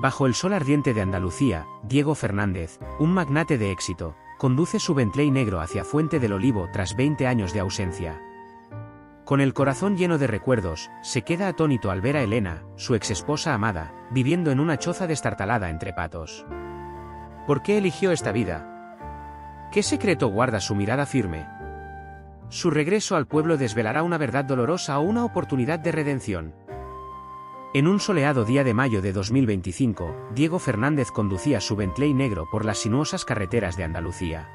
Bajo el sol ardiente de Andalucía, Diego Fernández, un magnate de éxito, conduce su Bentley negro hacia Fuente del Olivo tras 20 años de ausencia. Con el corazón lleno de recuerdos, se queda atónito al ver a Elena, su exesposa amada, viviendo en una choza destartalada entre patos. ¿Por qué eligió esta vida? ¿Qué secreto guarda su mirada firme? ¿Su regreso al pueblo desvelará una verdad dolorosa o una oportunidad de redención? En un soleado día de mayo de 2025, Diego Fernández conducía su Bentley negro por las sinuosas carreteras de Andalucía.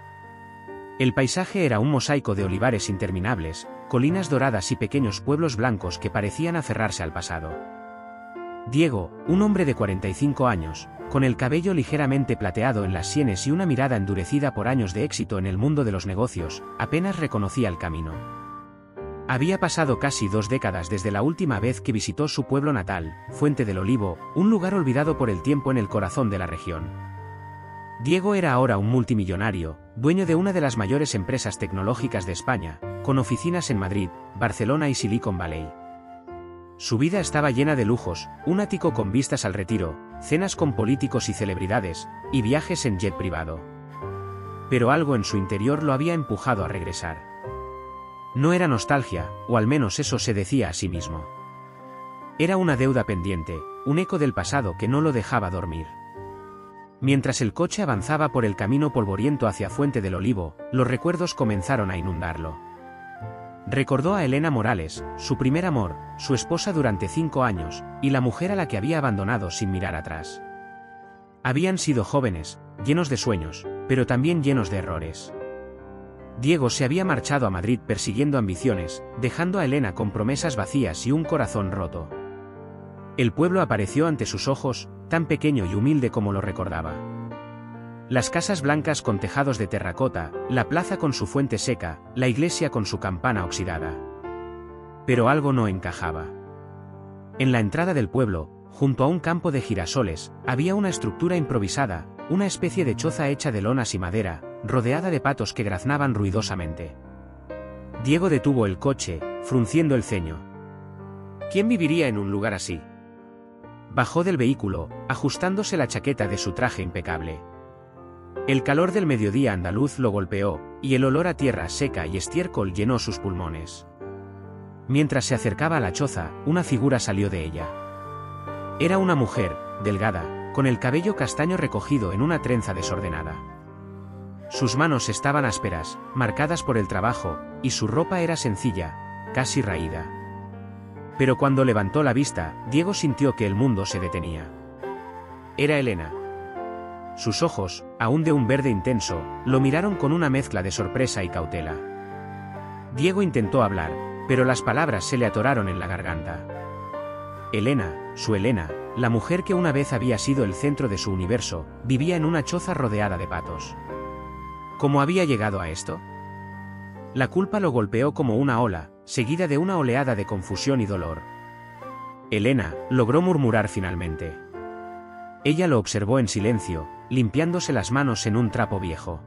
El paisaje era un mosaico de olivares interminables, colinas doradas y pequeños pueblos blancos que parecían aferrarse al pasado. Diego, un hombre de 45 años, con el cabello ligeramente plateado en las sienes y una mirada endurecida por años de éxito en el mundo de los negocios, apenas reconocía el camino. Había pasado casi 2 décadas desde la última vez que visitó su pueblo natal, Fuente del Olivo, un lugar olvidado por el tiempo en el corazón de la región. Diego era ahora un multimillonario, dueño de una de las mayores empresas tecnológicas de España, con oficinas en Madrid, Barcelona y Silicon Valley. Su vida estaba llena de lujos, un ático con vistas al retiro, cenas con políticos y celebridades, y viajes en jet privado. Pero algo en su interior lo había empujado a regresar. No era nostalgia, o al menos eso se decía a sí mismo. Era una deuda pendiente, un eco del pasado que no lo dejaba dormir. Mientras el coche avanzaba por el camino polvoriento hacia Fuente del Olivo, los recuerdos comenzaron a inundarlo. Recordó a Elena Morales, su primer amor, su esposa durante 5 años, y la mujer a la que había abandonado sin mirar atrás. Habían sido jóvenes, llenos de sueños, pero también llenos de errores. Diego se había marchado a Madrid persiguiendo ambiciones, dejando a Elena con promesas vacías y un corazón roto. El pueblo apareció ante sus ojos, tan pequeño y humilde como lo recordaba. Las casas blancas con tejados de terracota, la plaza con su fuente seca, la iglesia con su campana oxidada. Pero algo no encajaba. En la entrada del pueblo, junto a un campo de girasoles, había una estructura improvisada, una especie de choza hecha de lonas y madera, rodeada de patos que graznaban ruidosamente. Diego detuvo el coche, frunciendo el ceño. ¿Quién viviría en un lugar así? Bajó del vehículo, ajustándose la chaqueta de su traje impecable. El calor del mediodía andaluz lo golpeó, y el olor a tierra seca y estiércol llenó sus pulmones. Mientras se acercaba a la choza, una figura salió de ella. Era una mujer, delgada, con el cabello castaño recogido en una trenza desordenada. Sus manos estaban ásperas, marcadas por el trabajo, y su ropa era sencilla, casi raída. Pero cuando levantó la vista, Diego sintió que el mundo se detenía. Era Elena. Sus ojos, aún de un verde intenso, lo miraron con una mezcla de sorpresa y cautela. Diego intentó hablar, pero las palabras se le atoraron en la garganta. Elena, su Elena, la mujer que una vez había sido el centro de su universo, vivía en una choza rodeada de patos. ¿Cómo había llegado a esto? La culpa lo golpeó como una ola, seguida de una oleada de confusión y dolor. Elena, logró murmurar finalmente. Ella lo observó en silencio, limpiándose las manos en un trapo viejo.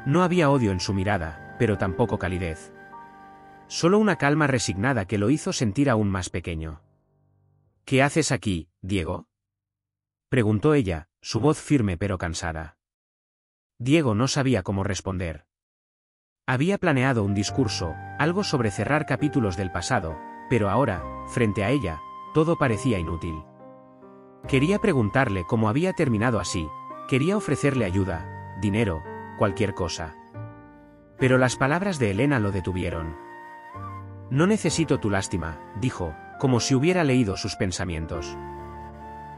No había odio en su mirada, pero tampoco calidez. Solo una calma resignada que lo hizo sentir aún más pequeño. ¿Qué haces aquí, Diego?, preguntó ella, su voz firme pero cansada. Diego no sabía cómo responder. Había planeado un discurso, algo sobre cerrar capítulos del pasado, pero ahora, frente a ella, todo parecía inútil. Quería preguntarle cómo había terminado así, quería ofrecerle ayuda, dinero, cualquier cosa. Pero las palabras de Elena lo detuvieron. No necesito tu lástima, dijo, como si hubiera leído sus pensamientos.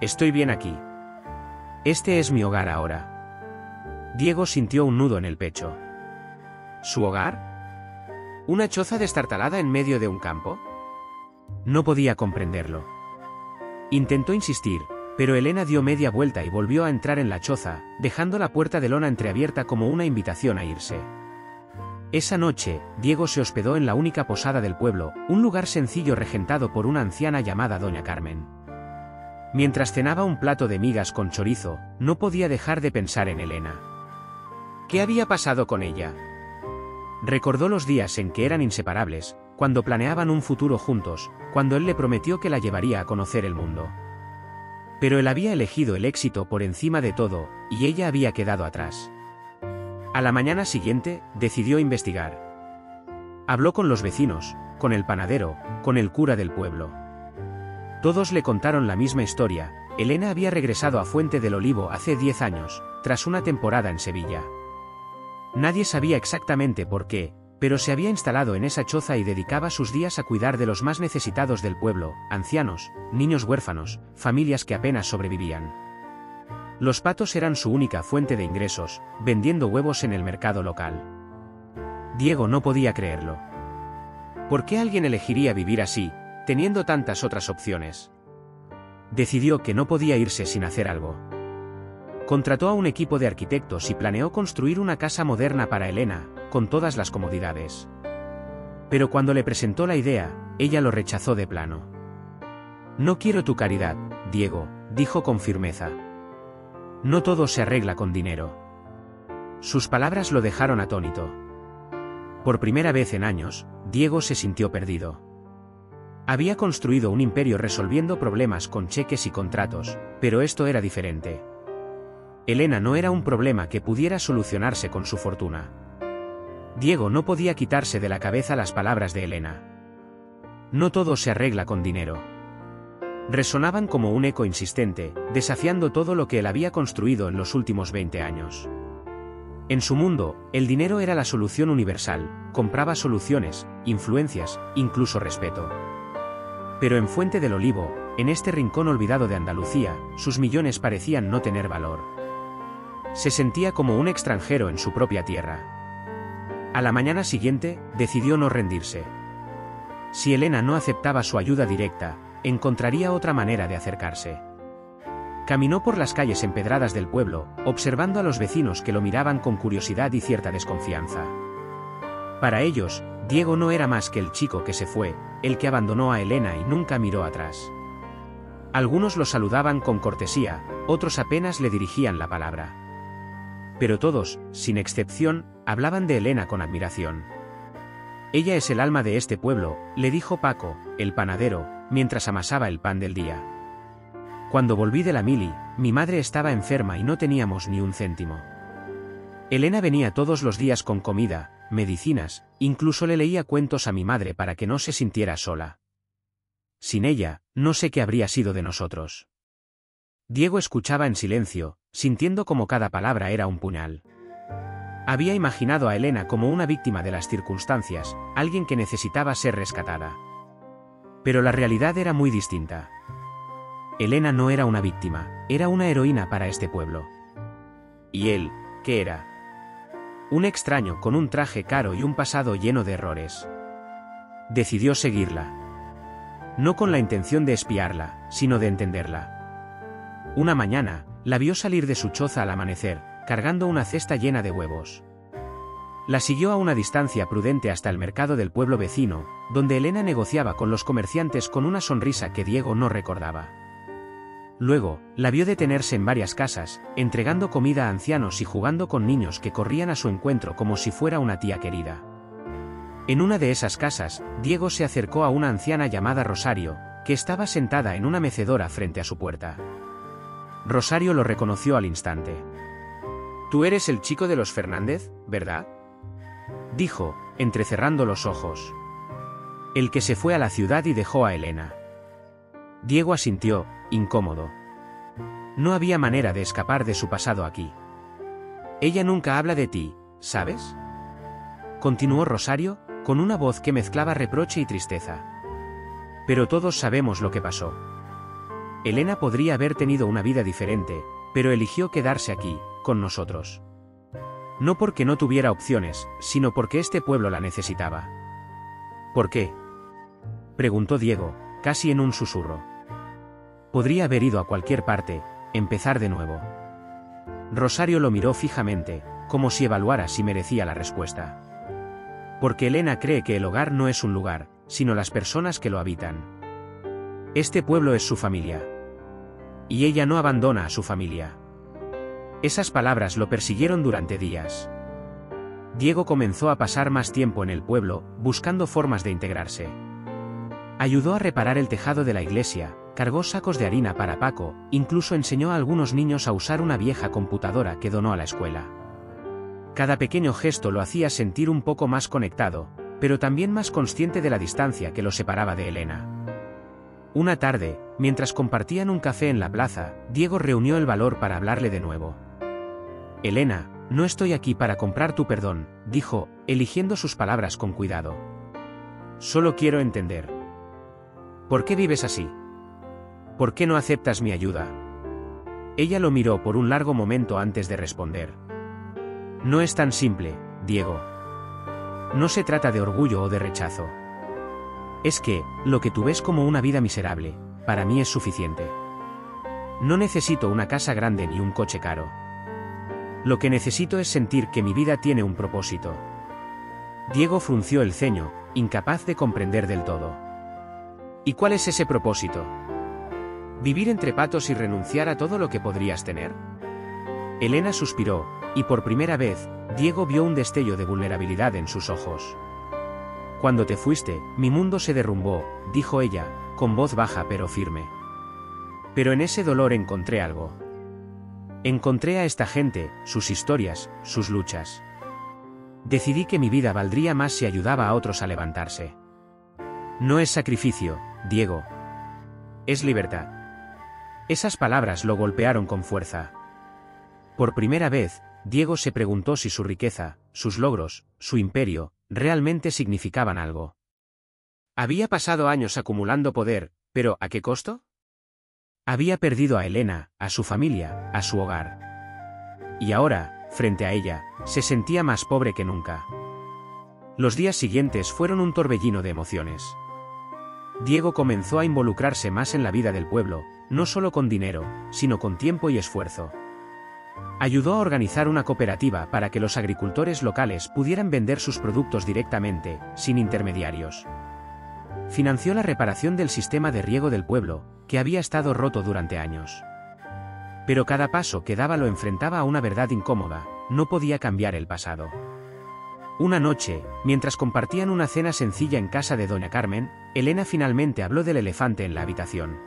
Estoy bien aquí. Este es mi hogar ahora. Diego sintió un nudo en el pecho. ¿Su hogar? ¿Una choza destartalada en medio de un campo? No podía comprenderlo. Intentó insistir, pero Elena dio media vuelta y volvió a entrar en la choza, dejando la puerta de lona entreabierta como una invitación a irse. Esa noche, Diego se hospedó en la única posada del pueblo, un lugar sencillo regentado por una anciana llamada Doña Carmen. Mientras cenaba un plato de migas con chorizo, no podía dejar de pensar en Elena. ¿Qué había pasado con ella? Recordó los días en que eran inseparables, cuando planeaban un futuro juntos, cuando él le prometió que la llevaría a conocer el mundo. Pero él había elegido el éxito por encima de todo, y ella había quedado atrás. A la mañana siguiente, decidió investigar. Habló con los vecinos, con el panadero, con el cura del pueblo. Todos le contaron la misma historia. Elena había regresado a Fuente del Olivo hace 10 años, tras una temporada en Sevilla. Nadie sabía exactamente por qué, pero se había instalado en esa choza y dedicaba sus días a cuidar de los más necesitados del pueblo, ancianos, niños huérfanos, familias que apenas sobrevivían. Los patos eran su única fuente de ingresos, vendiendo huevos en el mercado local. Diego no podía creerlo. ¿Por qué alguien elegiría vivir así, teniendo tantas otras opciones? Decidió que no podía irse sin hacer algo. Contrató a un equipo de arquitectos y planeó construir una casa moderna para Elena, con todas las comodidades. Pero cuando le presentó la idea, ella lo rechazó de plano. «No quiero tu caridad, Diego», dijo con firmeza. «No todo se arregla con dinero». Sus palabras lo dejaron atónito. Por primera vez en años, Diego se sintió perdido. Había construido un imperio resolviendo problemas con cheques y contratos, pero esto era diferente. Elena no era un problema que pudiera solucionarse con su fortuna. Diego no podía quitarse de la cabeza las palabras de Elena. No todo se arregla con dinero. Resonaban como un eco insistente, desafiando todo lo que él había construido en los últimos 20 años. En su mundo, el dinero era la solución universal, compraba soluciones, influencias, incluso respeto. Pero en Fuente del Olivo, en este rincón olvidado de Andalucía, sus millones parecían no tener valor. Se sentía como un extranjero en su propia tierra. A la mañana siguiente, decidió no rendirse. Si Elena no aceptaba su ayuda directa, encontraría otra manera de acercarse. Caminó por las calles empedradas del pueblo, observando a los vecinos que lo miraban con curiosidad y cierta desconfianza. Para ellos, Diego no era más que el chico que se fue, el que abandonó a Elena y nunca miró atrás. Algunos lo saludaban con cortesía, otros apenas le dirigían la palabra. Pero todos, sin excepción, hablaban de Elena con admiración. «Ella es el alma de este pueblo», le dijo Paco, el panadero, mientras amasaba el pan del día. «Cuando volví de la mili, mi madre estaba enferma y no teníamos ni un céntimo. Elena venía todos los días con comida, medicinas, incluso le leía cuentos a mi madre para que no se sintiera sola. Sin ella, no sé qué habría sido de nosotros». Diego escuchaba en silencio, sintiendo como cada palabra era un puñal. Había imaginado a Elena como una víctima de las circunstancias, alguien que necesitaba ser rescatada. Pero la realidad era muy distinta. Elena no era una víctima, era una heroína para este pueblo. ¿Y él, qué era? Un extraño con un traje caro y un pasado lleno de errores. Decidió seguirla. No con la intención de espiarla, sino de entenderla. Una mañana, la vio salir de su choza al amanecer, cargando una cesta llena de huevos. La siguió a una distancia prudente hasta el mercado del pueblo vecino, donde Elena negociaba con los comerciantes con una sonrisa que Diego no recordaba. Luego, la vio detenerse en varias casas, entregando comida a ancianos y jugando con niños que corrían a su encuentro como si fuera una tía querida. En una de esas casas, Diego se acercó a una anciana llamada Rosario, que estaba sentada en una mecedora frente a su puerta. Rosario lo reconoció al instante. «Tú eres el chico de los Fernández, ¿verdad?», dijo, entrecerrando los ojos. «El que se fue a la ciudad y dejó a Elena». Diego asintió, incómodo. No había manera de escapar de su pasado aquí. «Ella nunca habla de ti, ¿sabes?», continuó Rosario, con una voz que mezclaba reproche y tristeza. «Pero todos sabemos lo que pasó. Elena podría haber tenido una vida diferente, pero eligió quedarse aquí, con nosotros. No porque no tuviera opciones, sino porque este pueblo la necesitaba». «¿Por qué?», preguntó Diego, casi en un susurro. Podría haber ido a cualquier parte, empezar de nuevo. Rosario lo miró fijamente, como si evaluara si merecía la respuesta. «Porque Elena cree que el hogar no es un lugar, sino las personas que lo habitan. Este pueblo es su familia. Y ella no abandona a su familia». Esas palabras lo persiguieron durante días. Diego comenzó a pasar más tiempo en el pueblo, buscando formas de integrarse. Ayudó a reparar el tejado de la iglesia, cargó sacos de harina para Paco, incluso enseñó a algunos niños a usar una vieja computadora que donó a la escuela. Cada pequeño gesto lo hacía sentir un poco más conectado, pero también más consciente de la distancia que lo separaba de Elena. Una tarde, mientras compartían un café en la plaza, Diego reunió el valor para hablarle de nuevo. «Elena, no estoy aquí para comprar tu perdón», dijo, eligiendo sus palabras con cuidado. «Solo quiero entender. ¿Por qué vives así? ¿Por qué no aceptas mi ayuda?» Ella lo miró por un largo momento antes de responder. «No es tan simple, Diego. No se trata de orgullo o de rechazo. Es que, lo que tú ves como una vida miserable, para mí es suficiente. No necesito una casa grande ni un coche caro. Lo que necesito es sentir que mi vida tiene un propósito». Diego frunció el ceño, incapaz de comprender del todo. «¿Y cuál es ese propósito? ¿Vivir entre patos y renunciar a todo lo que podrías tener?» Elena suspiró, y por primera vez, Diego vio un destello de vulnerabilidad en sus ojos. «Cuando te fuiste, mi mundo se derrumbó», dijo ella, con voz baja pero firme. «Pero en ese dolor encontré algo. Encontré a esta gente, sus historias, sus luchas. Decidí que mi vida valdría más si ayudaba a otros a levantarse. No es sacrificio, Diego. Es libertad». Esas palabras lo golpearon con fuerza. Por primera vez, Diego se preguntó si su riqueza, sus logros, su imperio, realmente significaban algo. Había pasado años acumulando poder, pero ¿a qué costo? Había perdido a Elena, a su familia, a su hogar. Y ahora, frente a ella, se sentía más pobre que nunca. Los días siguientes fueron un torbellino de emociones. Diego comenzó a involucrarse más en la vida del pueblo, no solo con dinero, sino con tiempo y esfuerzo. Ayudó a organizar una cooperativa para que los agricultores locales pudieran vender sus productos directamente, sin intermediarios. Financió la reparación del sistema de riego del pueblo, que había estado roto durante años. Pero cada paso que daba lo enfrentaba a una verdad incómoda: no podía cambiar el pasado. Una noche, mientras compartían una cena sencilla en casa de doña Carmen, Elena finalmente habló del elefante en la habitación.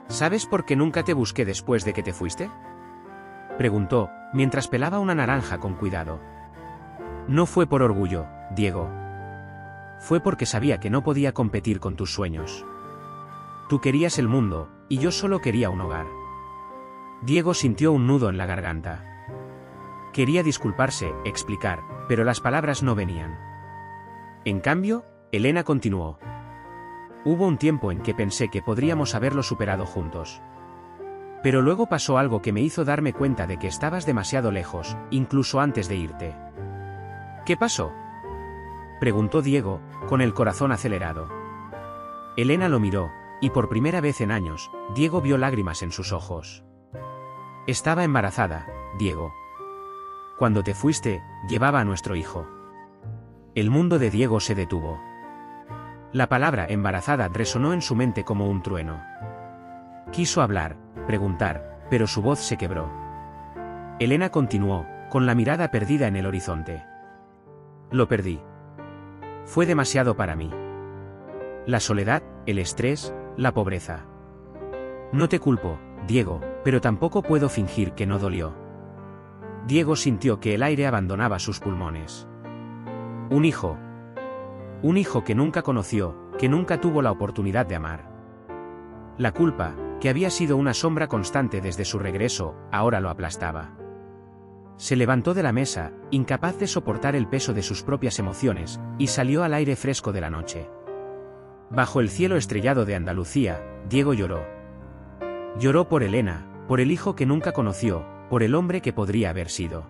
«¿Sabes por qué nunca te busqué después de que te fuiste?», preguntó, mientras pelaba una naranja con cuidado. «No fue por orgullo, Diego. Fue porque sabía que no podía competir con tus sueños. Tú querías el mundo, y yo solo quería un hogar». Diego sintió un nudo en la garganta. Quería disculparse, explicar, pero las palabras no venían. En cambio, Elena continuó. «Hubo un tiempo en que pensé que podríamos haberlo superado juntos. Pero luego pasó algo que me hizo darme cuenta de que estabas demasiado lejos, incluso antes de irte». «¿Qué pasó?», preguntó Diego, con el corazón acelerado. Elena lo miró, y por primera vez en años, Diego vio lágrimas en sus ojos. «Estaba embarazada, Diego. Cuando te fuiste, llevaba a nuestro hijo». El mundo de Diego se detuvo. La palabra embarazada resonó en su mente como un trueno. Quiso hablar, preguntar, pero su voz se quebró. Elena continuó, con la mirada perdida en el horizonte. «Lo perdí. Fue demasiado para mí. La soledad, el estrés, la pobreza. No te culpo, Diego, pero tampoco puedo fingir que no dolió». Diego sintió que el aire abandonaba sus pulmones. Un hijo que nunca conoció, que nunca tuvo la oportunidad de amar. La culpa, que había sido una sombra constante desde su regreso, ahora lo aplastaba. Se levantó de la mesa, incapaz de soportar el peso de sus propias emociones, y salió al aire fresco de la noche. Bajo el cielo estrellado de Andalucía, Diego lloró. Lloró por Elena, por el hijo que nunca conoció, por el hombre que podría haber sido.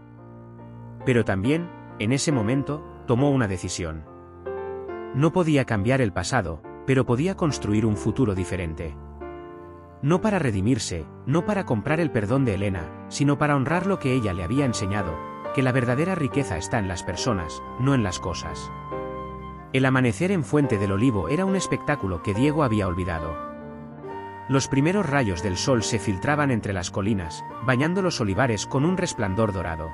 Pero también, en ese momento, tomó una decisión. No podía cambiar el pasado, pero podía construir un futuro diferente. No para redimirse, no para comprar el perdón de Elena, sino para honrar lo que ella le había enseñado, que la verdadera riqueza está en las personas, no en las cosas. El amanecer en Fuente del Olivo era un espectáculo que Diego había olvidado. Los primeros rayos del sol se filtraban entre las colinas, bañando los olivares con un resplandor dorado.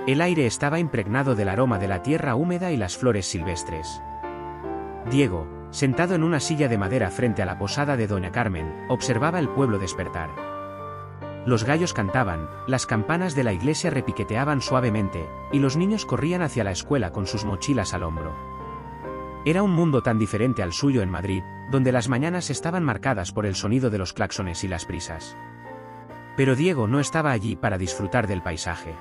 El aire estaba impregnado del aroma de la tierra húmeda y las flores silvestres. Diego, sentado en una silla de madera frente a la posada de doña Carmen, observaba el pueblo despertar. Los gallos cantaban, las campanas de la iglesia repiqueteaban suavemente, y los niños corrían hacia la escuela con sus mochilas al hombro. Era un mundo tan diferente al suyo en Madrid, donde las mañanas estaban marcadas por el sonido de los claxones y las prisas. Pero Diego no estaba allí para disfrutar del paisaje.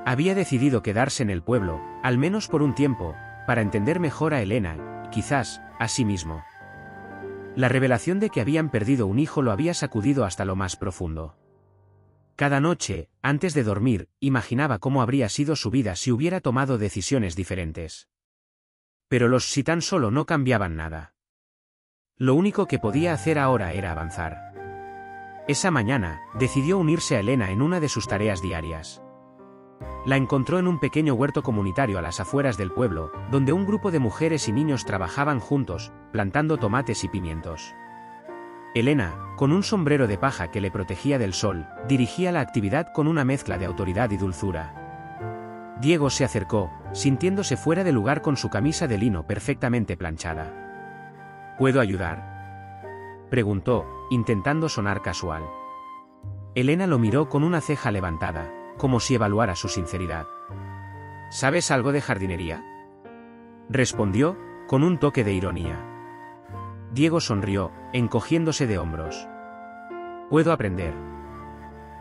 Había decidido quedarse en el pueblo, al menos por un tiempo, para entender mejor a Elena, y quizás, a sí mismo. La revelación de que habían perdido un hijo lo había sacudido hasta lo más profundo. Cada noche, antes de dormir, imaginaba cómo habría sido su vida si hubiera tomado decisiones diferentes. Pero los si tan solo no cambiaban nada. Lo único que podía hacer ahora era avanzar. Esa mañana, decidió unirse a Elena en una de sus tareas diarias. La encontró en un pequeño huerto comunitario a las afueras del pueblo, donde un grupo de mujeres y niños trabajaban juntos, plantando tomates y pimientos. Elena, con un sombrero de paja que le protegía del sol, dirigía la actividad con una mezcla de autoridad y dulzura. Diego se acercó, sintiéndose fuera de lugar con su camisa de lino perfectamente planchada. ¿Puedo ayudar?, preguntó, intentando sonar casual. Elena lo miró con una ceja levantada, como si evaluara su sinceridad. ¿Sabes algo de jardinería?, respondió, con un toque de ironía. Diego sonrió, encogiéndose de hombros. Puedo aprender.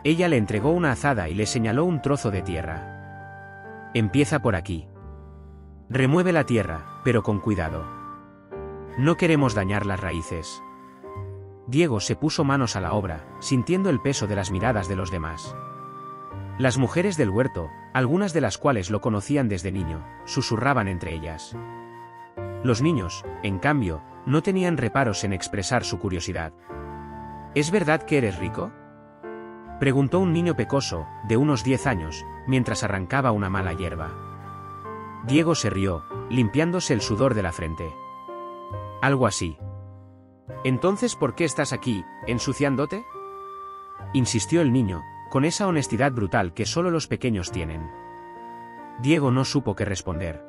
Ella le entregó una azada y le señaló un trozo de tierra. Empieza por aquí. Remueve la tierra, pero con cuidado. No queremos dañar las raíces. Diego se puso manos a la obra, sintiendo el peso de las miradas de los demás. Las mujeres del huerto, algunas de las cuales lo conocían desde niño, susurraban entre ellas. Los niños, en cambio, no tenían reparos en expresar su curiosidad. ¿Es verdad que eres rico?, preguntó un niño pecoso, de unos 10 años, mientras arrancaba una mala hierba. Diego se rió, limpiándose el sudor de la frente. Algo así. ¿Entonces por qué estás aquí, ensuciándote?, insistió el niño, con esa honestidad brutal que solo los pequeños tienen. Diego no supo qué responder.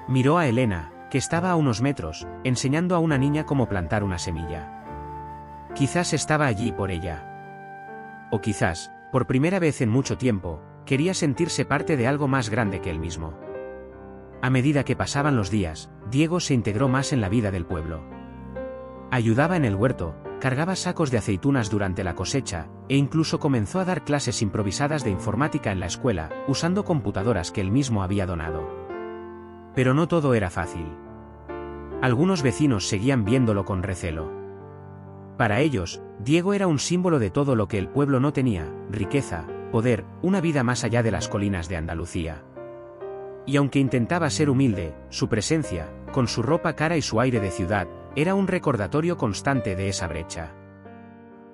Miró a Elena, que estaba a unos metros, enseñando a una niña cómo plantar una semilla. Quizás estaba allí por ella. O quizás, por primera vez en mucho tiempo, quería sentirse parte de algo más grande que él mismo. A medida que pasaban los días, Diego se integró más en la vida del pueblo. Ayudaba en el huerto, cargaba sacos de aceitunas durante la cosecha, e incluso comenzó a dar clases improvisadas de informática en la escuela, usando computadoras que él mismo había donado. Pero no todo era fácil. Algunos vecinos seguían viéndolo con recelo. Para ellos, Diego era un símbolo de todo lo que el pueblo no tenía: riqueza, poder, una vida más allá de las colinas de Andalucía. Y aunque intentaba ser humilde, su presencia, con su ropa cara y su aire de ciudad, era un recordatorio constante de esa brecha.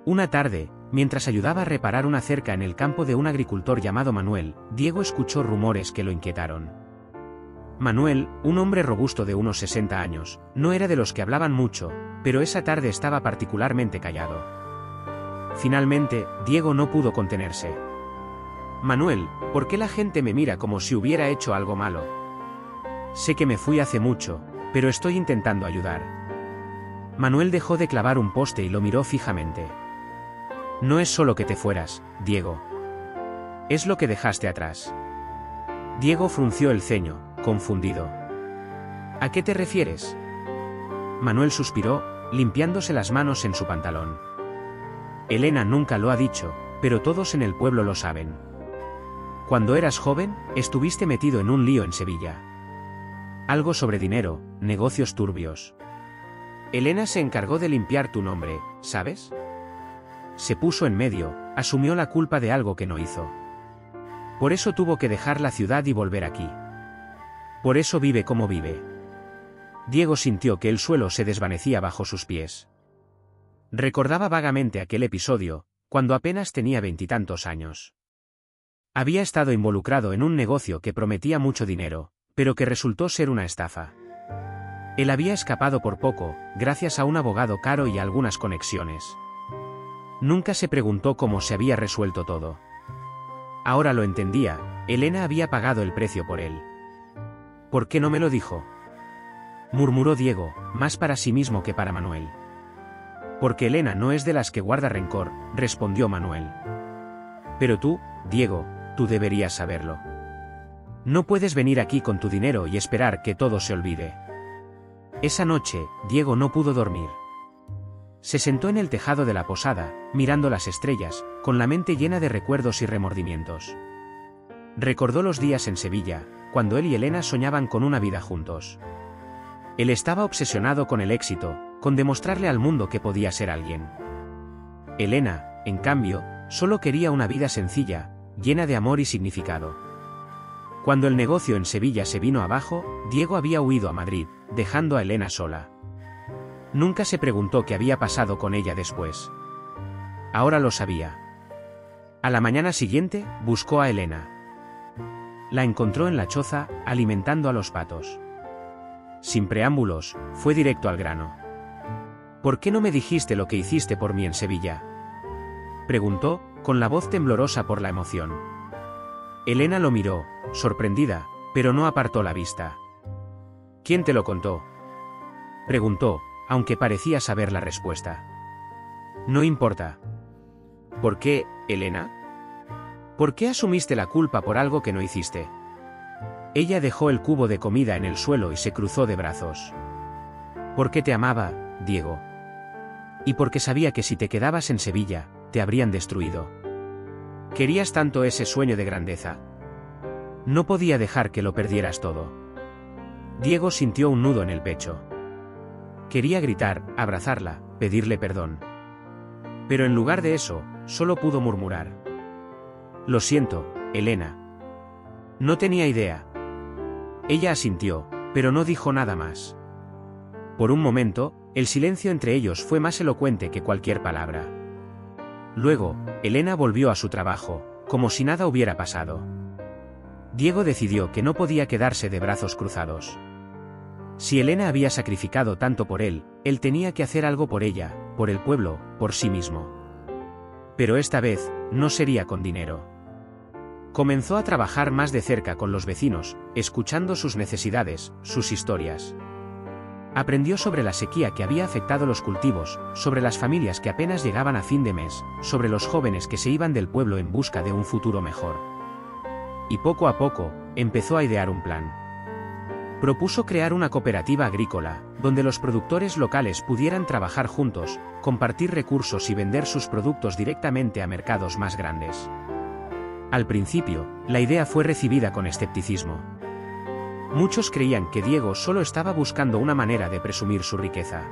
Una tarde, mientras ayudaba a reparar una cerca en el campo de un agricultor llamado Manuel, Diego escuchó rumores que lo inquietaron. Manuel, un hombre robusto de unos 60 años, no era de los que hablaban mucho, pero esa tarde estaba particularmente callado. Finalmente, Diego no pudo contenerse. Manuel, ¿por qué la gente me mira como si hubiera hecho algo malo? Sé que me fui hace mucho, pero estoy intentando ayudar. Manuel dejó de clavar un poste y lo miró fijamente. No es solo que te fueras, Diego. Es lo que dejaste atrás. Diego frunció el ceño, confundido. ¿A qué te refieres? Manuel suspiró, limpiándose las manos en su pantalón. Elena nunca lo ha dicho, pero todos en el pueblo lo saben. Cuando eras joven, estuviste metido en un lío en Sevilla. Algo sobre dinero, negocios turbios. Elena se encargó de limpiar tu nombre, ¿sabes? Se puso en medio, asumió la culpa de algo que no hizo. Por eso tuvo que dejar la ciudad y volver aquí. Por eso vive como vive. Diego sintió que el suelo se desvanecía bajo sus pies. Recordaba vagamente aquel episodio, cuando apenas tenía 20 y tantos años. Había estado involucrado en un negocio que prometía mucho dinero, pero que resultó ser una estafa. Él había escapado por poco, gracias a un abogado caro y a algunas conexiones. Nunca se preguntó cómo se había resuelto todo. Ahora lo entendía, Elena había pagado el precio por él. ¿Por qué no me lo dijo? murmuró Diego, más para sí mismo que para Manuel. Porque Elena no es de las que guarda rencor, respondió Manuel. Pero tú, Diego, tú deberías saberlo. No puedes venir aquí con tu dinero y esperar que todo se olvide. Esa noche, Diego no pudo dormir. Se sentó en el tejado de la posada, mirando las estrellas, con la mente llena de recuerdos y remordimientos. Recordó los días en Sevilla, cuando él y Elena soñaban con una vida juntos. Él estaba obsesionado con el éxito, con demostrarle al mundo que podía ser alguien. Elena, en cambio, solo quería una vida sencilla, llena de amor y significado. Cuando el negocio en Sevilla se vino abajo, Diego había huido a Madrid, dejando a Elena sola. Nunca se preguntó qué había pasado con ella después. Ahora lo sabía. A la mañana siguiente, buscó a Elena. La encontró en la choza, alimentando a los patos. Sin preámbulos, fue directo al grano. ¿Por qué no me dijiste lo que hiciste por mí en Sevilla?, preguntó, con la voz temblorosa por la emoción. Elena lo miró, sorprendida, pero no apartó la vista. ¿Quién te lo contó?, preguntó, aunque parecía saber la respuesta. No importa. ¿Por qué, Elena? ¿Por qué asumiste la culpa por algo que no hiciste? Ella dejó el cubo de comida en el suelo y se cruzó de brazos. Porque te amaba, Diego. Y porque sabía que si te quedabas en Sevilla, te habrían destruido. ¿Querías tanto ese sueño de grandeza? No podía dejar que lo perdieras todo. Diego sintió un nudo en el pecho. Quería gritar, abrazarla, pedirle perdón. Pero en lugar de eso, solo pudo murmurar: Lo siento, Elena. No tenía idea. Ella asintió, pero no dijo nada más. Por un momento, el silencio entre ellos fue más elocuente que cualquier palabra. Luego, Elena volvió a su trabajo, como si nada hubiera pasado. Diego decidió que no podía quedarse de brazos cruzados. Si Elena había sacrificado tanto por él, él tenía que hacer algo por ella, por el pueblo, por sí mismo. Pero esta vez, no sería con dinero. Comenzó a trabajar más de cerca con los vecinos, escuchando sus necesidades, sus historias. Aprendió sobre la sequía que había afectado los cultivos, sobre las familias que apenas llegaban a fin de mes, sobre los jóvenes que se iban del pueblo en busca de un futuro mejor. Y poco a poco, empezó a idear un plan. Propuso crear una cooperativa agrícola, donde los productores locales pudieran trabajar juntos, compartir recursos y vender sus productos directamente a mercados más grandes. Al principio, la idea fue recibida con escepticismo. Muchos creían que Diego solo estaba buscando una manera de presumir su riqueza.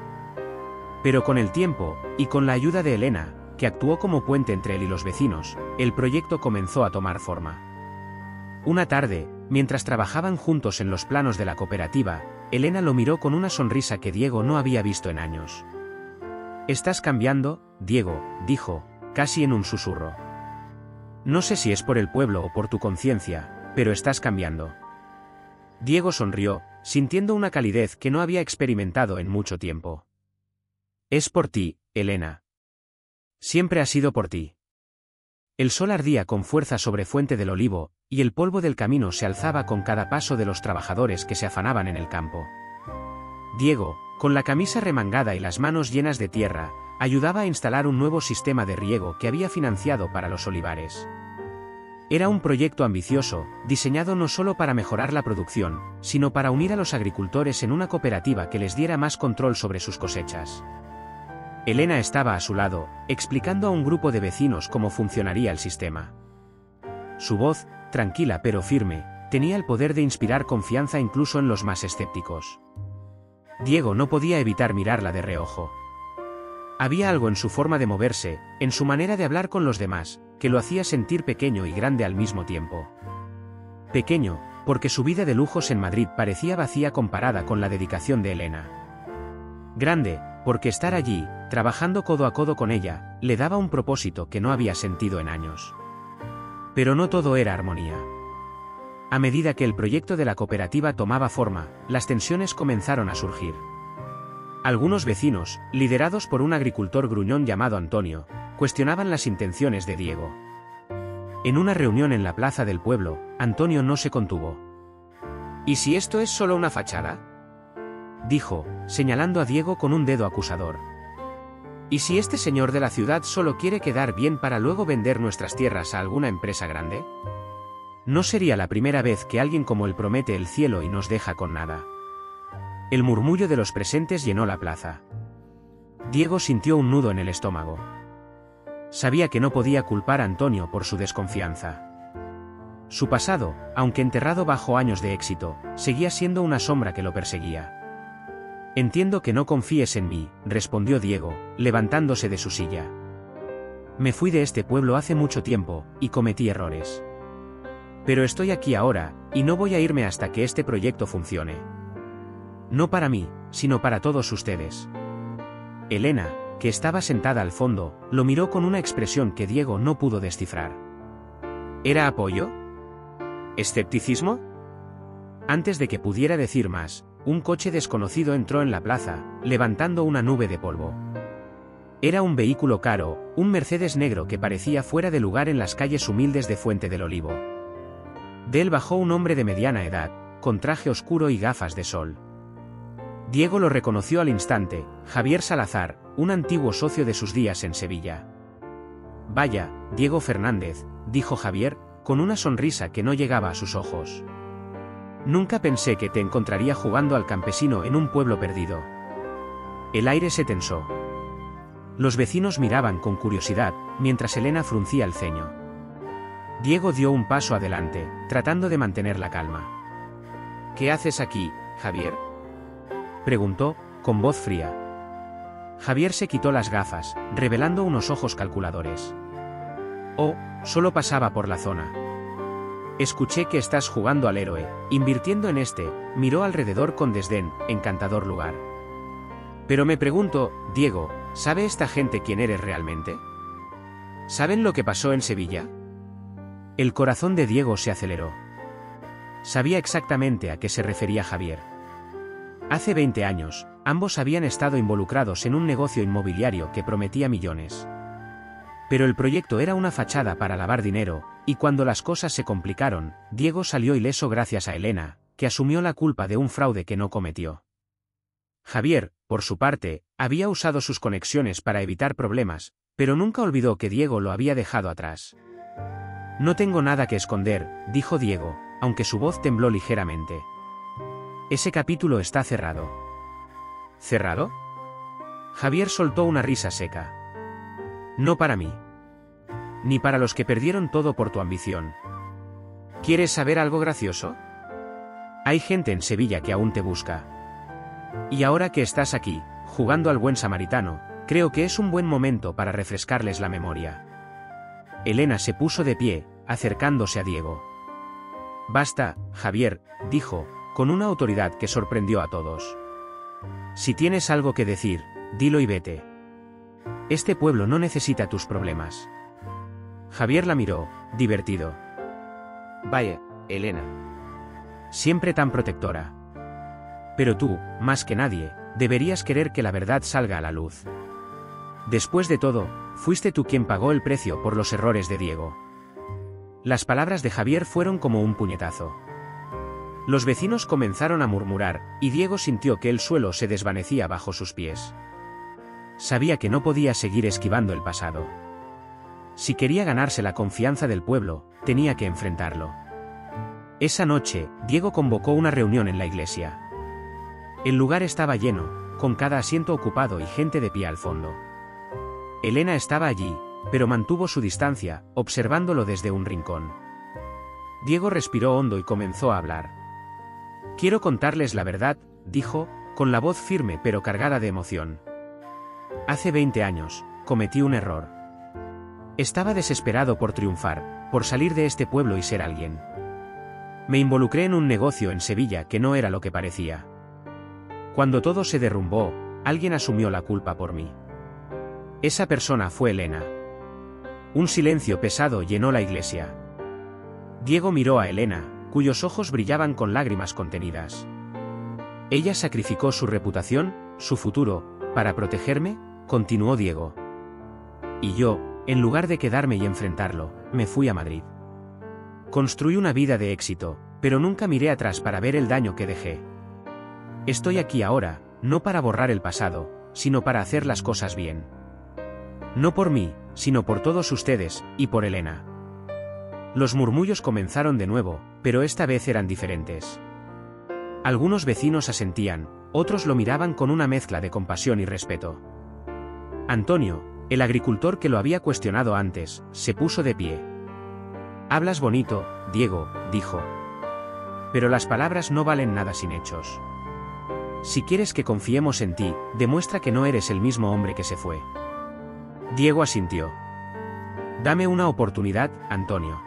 Pero con el tiempo, y con la ayuda de Elena, que actuó como puente entre él y los vecinos, el proyecto comenzó a tomar forma. Una tarde, mientras trabajaban juntos en los planos de la cooperativa, Elena lo miró con una sonrisa que Diego no había visto en años. «Estás cambiando, Diego», dijo, casi en un susurro. «No sé si es por el pueblo o por tu conciencia, pero estás cambiando». Diego sonrió, sintiendo una calidez que no había experimentado en mucho tiempo. «Es por ti, Elena. Siempre ha sido por ti». El sol ardía con fuerza sobre Fuente del Olivo, y el polvo del camino se alzaba con cada paso de los trabajadores que se afanaban en el campo. Diego, con la camisa remangada y las manos llenas de tierra, ayudaba a instalar un nuevo sistema de riego que había financiado para los olivares. Era un proyecto ambicioso, diseñado no solo para mejorar la producción, sino para unir a los agricultores en una cooperativa que les diera más control sobre sus cosechas. Elena estaba a su lado, explicando a un grupo de vecinos cómo funcionaría el sistema. Su voz, tranquila pero firme, tenía el poder de inspirar confianza incluso en los más escépticos. Diego no podía evitar mirarla de reojo. Había algo en su forma de moverse, en su manera de hablar con los demás, que lo hacía sentir pequeño y grande al mismo tiempo. Pequeño, porque su vida de lujos en Madrid parecía vacía comparada con la dedicación de Elena. Grande, porque estar allí, trabajando codo a codo con ella, le daba un propósito que no había sentido en años. Pero no todo era armonía. A medida que el proyecto de la cooperativa tomaba forma, las tensiones comenzaron a surgir. Algunos vecinos, liderados por un agricultor gruñón llamado Antonio, cuestionaban las intenciones de Diego. En una reunión en la plaza del pueblo, Antonio no se contuvo. ¿Y si esto es solo una fachada? dijo, señalando a Diego con un dedo acusador. ¿Y si este señor de la ciudad solo quiere quedar bien para luego vender nuestras tierras a alguna empresa grande? No sería la primera vez que alguien como él promete el cielo y nos deja con nada. El murmullo de los presentes llenó la plaza. Diego sintió un nudo en el estómago. Sabía que no podía culpar a Antonio por su desconfianza. Su pasado, aunque enterrado bajo años de éxito, seguía siendo una sombra que lo perseguía. Entiendo que no confíes en mí, respondió Diego, levantándose de su silla. Me fui de este pueblo hace mucho tiempo, y cometí errores. Pero estoy aquí ahora, y no voy a irme hasta que este proyecto funcione. No para mí, sino para todos ustedes. Elena, que estaba sentada al fondo, lo miró con una expresión que Diego no pudo descifrar. ¿Era apoyo? ¿Escepticismo? Antes de que pudiera decir más, un coche desconocido entró en la plaza, levantando una nube de polvo. Era un vehículo caro, un Mercedes negro que parecía fuera de lugar en las calles humildes de Fuente del Olivo. De él bajó un hombre de mediana edad, con traje oscuro y gafas de sol. Diego lo reconoció al instante, Javier Salazar, un antiguo socio de sus días en Sevilla. Vaya, Diego Fernández, dijo Javier, con una sonrisa que no llegaba a sus ojos. Nunca pensé que te encontraría jugando al campesino en un pueblo perdido. El aire se tensó. Los vecinos miraban con curiosidad, mientras Elena fruncía el ceño. Diego dio un paso adelante, tratando de mantener la calma. ¿Qué haces aquí, Javier?, preguntó, con voz fría. Javier se quitó las gafas, revelando unos ojos calculadores. Oh, solo pasaba por la zona. Escuché que estás jugando al héroe, invirtiendo en este, miró alrededor con desdén, encantador lugar. Pero me pregunto, Diego, ¿sabe esta gente quién eres realmente? ¿Saben lo que pasó en Sevilla? El corazón de Diego se aceleró. Sabía exactamente a qué se refería Javier. Hace 20 años, ambos habían estado involucrados en un negocio inmobiliario que prometía millones. Pero el proyecto era una fachada para lavar dinero, y cuando las cosas se complicaron, Diego salió ileso gracias a Elena, que asumió la culpa de un fraude que no cometió. Javier, por su parte, había usado sus conexiones para evitar problemas, pero nunca olvidó que Diego lo había dejado atrás. No tengo nada que esconder, dijo Diego, aunque su voz tembló ligeramente. Ese capítulo está cerrado. ¿Cerrado? Javier soltó una risa seca. No para mí. Ni para los que perdieron todo por tu ambición. ¿Quieres saber algo gracioso? Hay gente en Sevilla que aún te busca. Y ahora que estás aquí, jugando al buen samaritano, creo que es un buen momento para refrescarles la memoria. Elena se puso de pie, acercándose a Diego. Basta, Javier, dijo, con una autoridad que sorprendió a todos. Si tienes algo que decir, dilo y vete. Este pueblo no necesita tus problemas. Javier la miró, divertido. Vaya, Elena. Siempre tan protectora. Pero tú, más que nadie, deberías querer que la verdad salga a la luz. Después de todo, fuiste tú quien pagó el precio por los errores de Diego. Las palabras de Javier fueron como un puñetazo. Los vecinos comenzaron a murmurar, y Diego sintió que el suelo se desvanecía bajo sus pies. Sabía que no podía seguir esquivando el pasado. Si quería ganarse la confianza del pueblo, tenía que enfrentarlo. Esa noche, Diego convocó una reunión en la iglesia. El lugar estaba lleno, con cada asiento ocupado y gente de pie al fondo. Elena estaba allí, pero mantuvo su distancia, observándolo desde un rincón. Diego respiró hondo y comenzó a hablar. Quiero contarles la verdad, dijo, con la voz firme pero cargada de emoción. Hace 20 años, cometí un error. Estaba desesperado por triunfar, por salir de este pueblo y ser alguien. Me involucré en un negocio en Sevilla que no era lo que parecía. Cuando todo se derrumbó, alguien asumió la culpa por mí. Esa persona fue Elena. Un silencio pesado llenó la iglesia. Diego miró a Elena, cuyos ojos brillaban con lágrimas contenidas. Ella sacrificó su reputación, su futuro, para protegerme, continuó Diego. Y yo, en lugar de quedarme y enfrentarlo, me fui a Madrid. Construí una vida de éxito, pero nunca miré atrás para ver el daño que dejé. Estoy aquí ahora, no para borrar el pasado, sino para hacer las cosas bien. No por mí, sino por todos ustedes, y por Elena. Los murmullos comenzaron de nuevo, pero esta vez eran diferentes. Algunos vecinos asentían, otros lo miraban con una mezcla de compasión y respeto. Antonio, el agricultor que lo había cuestionado antes, se puso de pie. «Hablas bonito, Diego», dijo. «Pero las palabras no valen nada sin hechos. Si quieres que confiemos en ti, demuestra que no eres el mismo hombre que se fue». Diego asintió. «Dame una oportunidad, Antonio.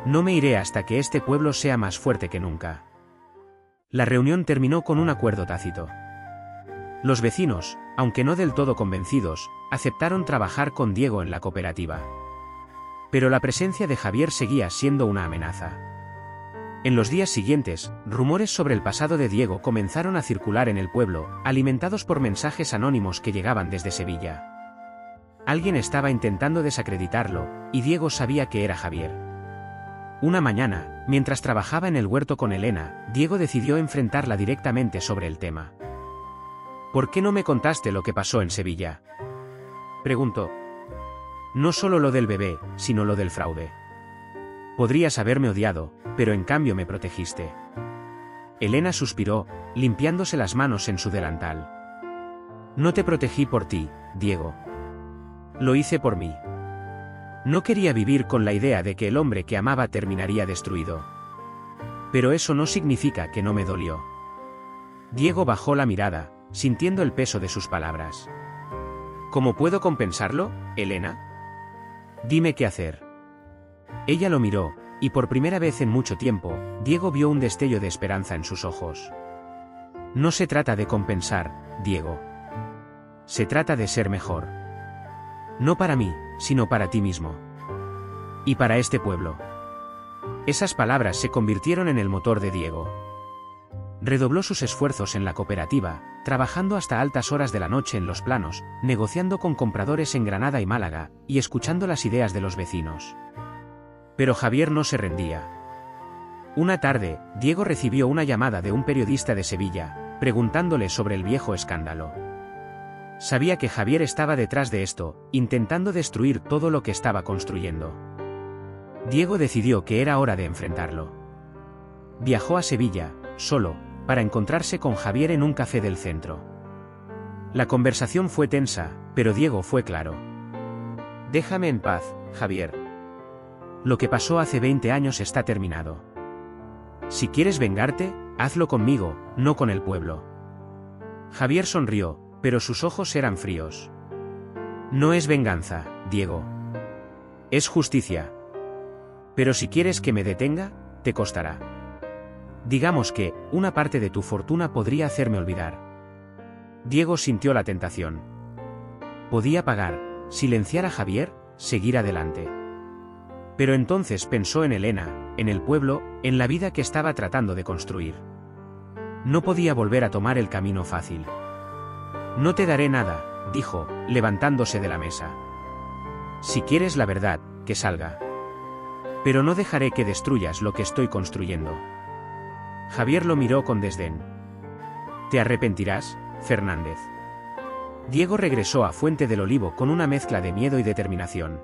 No me iré hasta que este pueblo sea más fuerte que nunca». La reunión terminó con un acuerdo tácito. Los vecinos, aunque no del todo convencidos, aceptaron trabajar con Diego en la cooperativa. Pero la presencia de Javier seguía siendo una amenaza. En los días siguientes, rumores sobre el pasado de Diego comenzaron a circular en el pueblo, alimentados por mensajes anónimos que llegaban desde Sevilla. Alguien estaba intentando desacreditarlo, y Diego sabía que era Javier. Una mañana, mientras trabajaba en el huerto con Elena, Diego decidió enfrentarla directamente sobre el tema. «¿Por qué no me contaste lo que pasó en Sevilla?», preguntó. «No solo lo del bebé, sino lo del fraude. Podrías haberme odiado, pero en cambio me protegiste». Elena suspiró, limpiándose las manos en su delantal. «No te protegí por ti, Diego. Lo hice por mí. No quería vivir con la idea de que el hombre que amaba terminaría destruido. Pero eso no significa que no me dolió». Diego bajó la mirada, sintiendo el peso de sus palabras. «¿Cómo puedo compensarlo, Elena? Dime qué hacer». Ella lo miró, y por primera vez en mucho tiempo, Diego vio un destello de esperanza en sus ojos. «No se trata de compensar, Diego. Se trata de ser mejor. No para mí, sino para ti mismo. Y para este pueblo». Esas palabras se convirtieron en el motor de Diego. Redobló sus esfuerzos en la cooperativa, trabajando hasta altas horas de la noche en los planos, negociando con compradores en Granada y Málaga, y escuchando las ideas de los vecinos. Pero Javier no se rendía. Una tarde, Diego recibió una llamada de un periodista de Sevilla, preguntándole sobre el viejo escándalo. Sabía que Javier estaba detrás de esto, intentando destruir todo lo que estaba construyendo. Diego decidió que era hora de enfrentarlo. Viajó a Sevilla, solo, para encontrarse con Javier en un café del centro. La conversación fue tensa, pero Diego fue claro. «Déjame en paz, Javier. Lo que pasó hace 20 años está terminado. Si quieres vengarte, hazlo conmigo, no con el pueblo». Javier sonrió, pero sus ojos eran fríos. «No es venganza, Diego. Es justicia. Pero si quieres que me detenga, te costará. Digamos que, una parte de tu fortuna podría hacerme olvidar». Diego sintió la tentación. Podía pagar, silenciar a Javier, seguir adelante. Pero entonces pensó en Elena, en el pueblo, en la vida que estaba tratando de construir. No podía volver a tomar el camino fácil. «No te daré nada», dijo, levantándose de la mesa. «Si quieres la verdad, que salga. Pero no dejaré que destruyas lo que estoy construyendo». Javier lo miró con desdén. «¿Te arrepentirás, Fernández?». Diego regresó a Fuente del Olivo con una mezcla de miedo y determinación.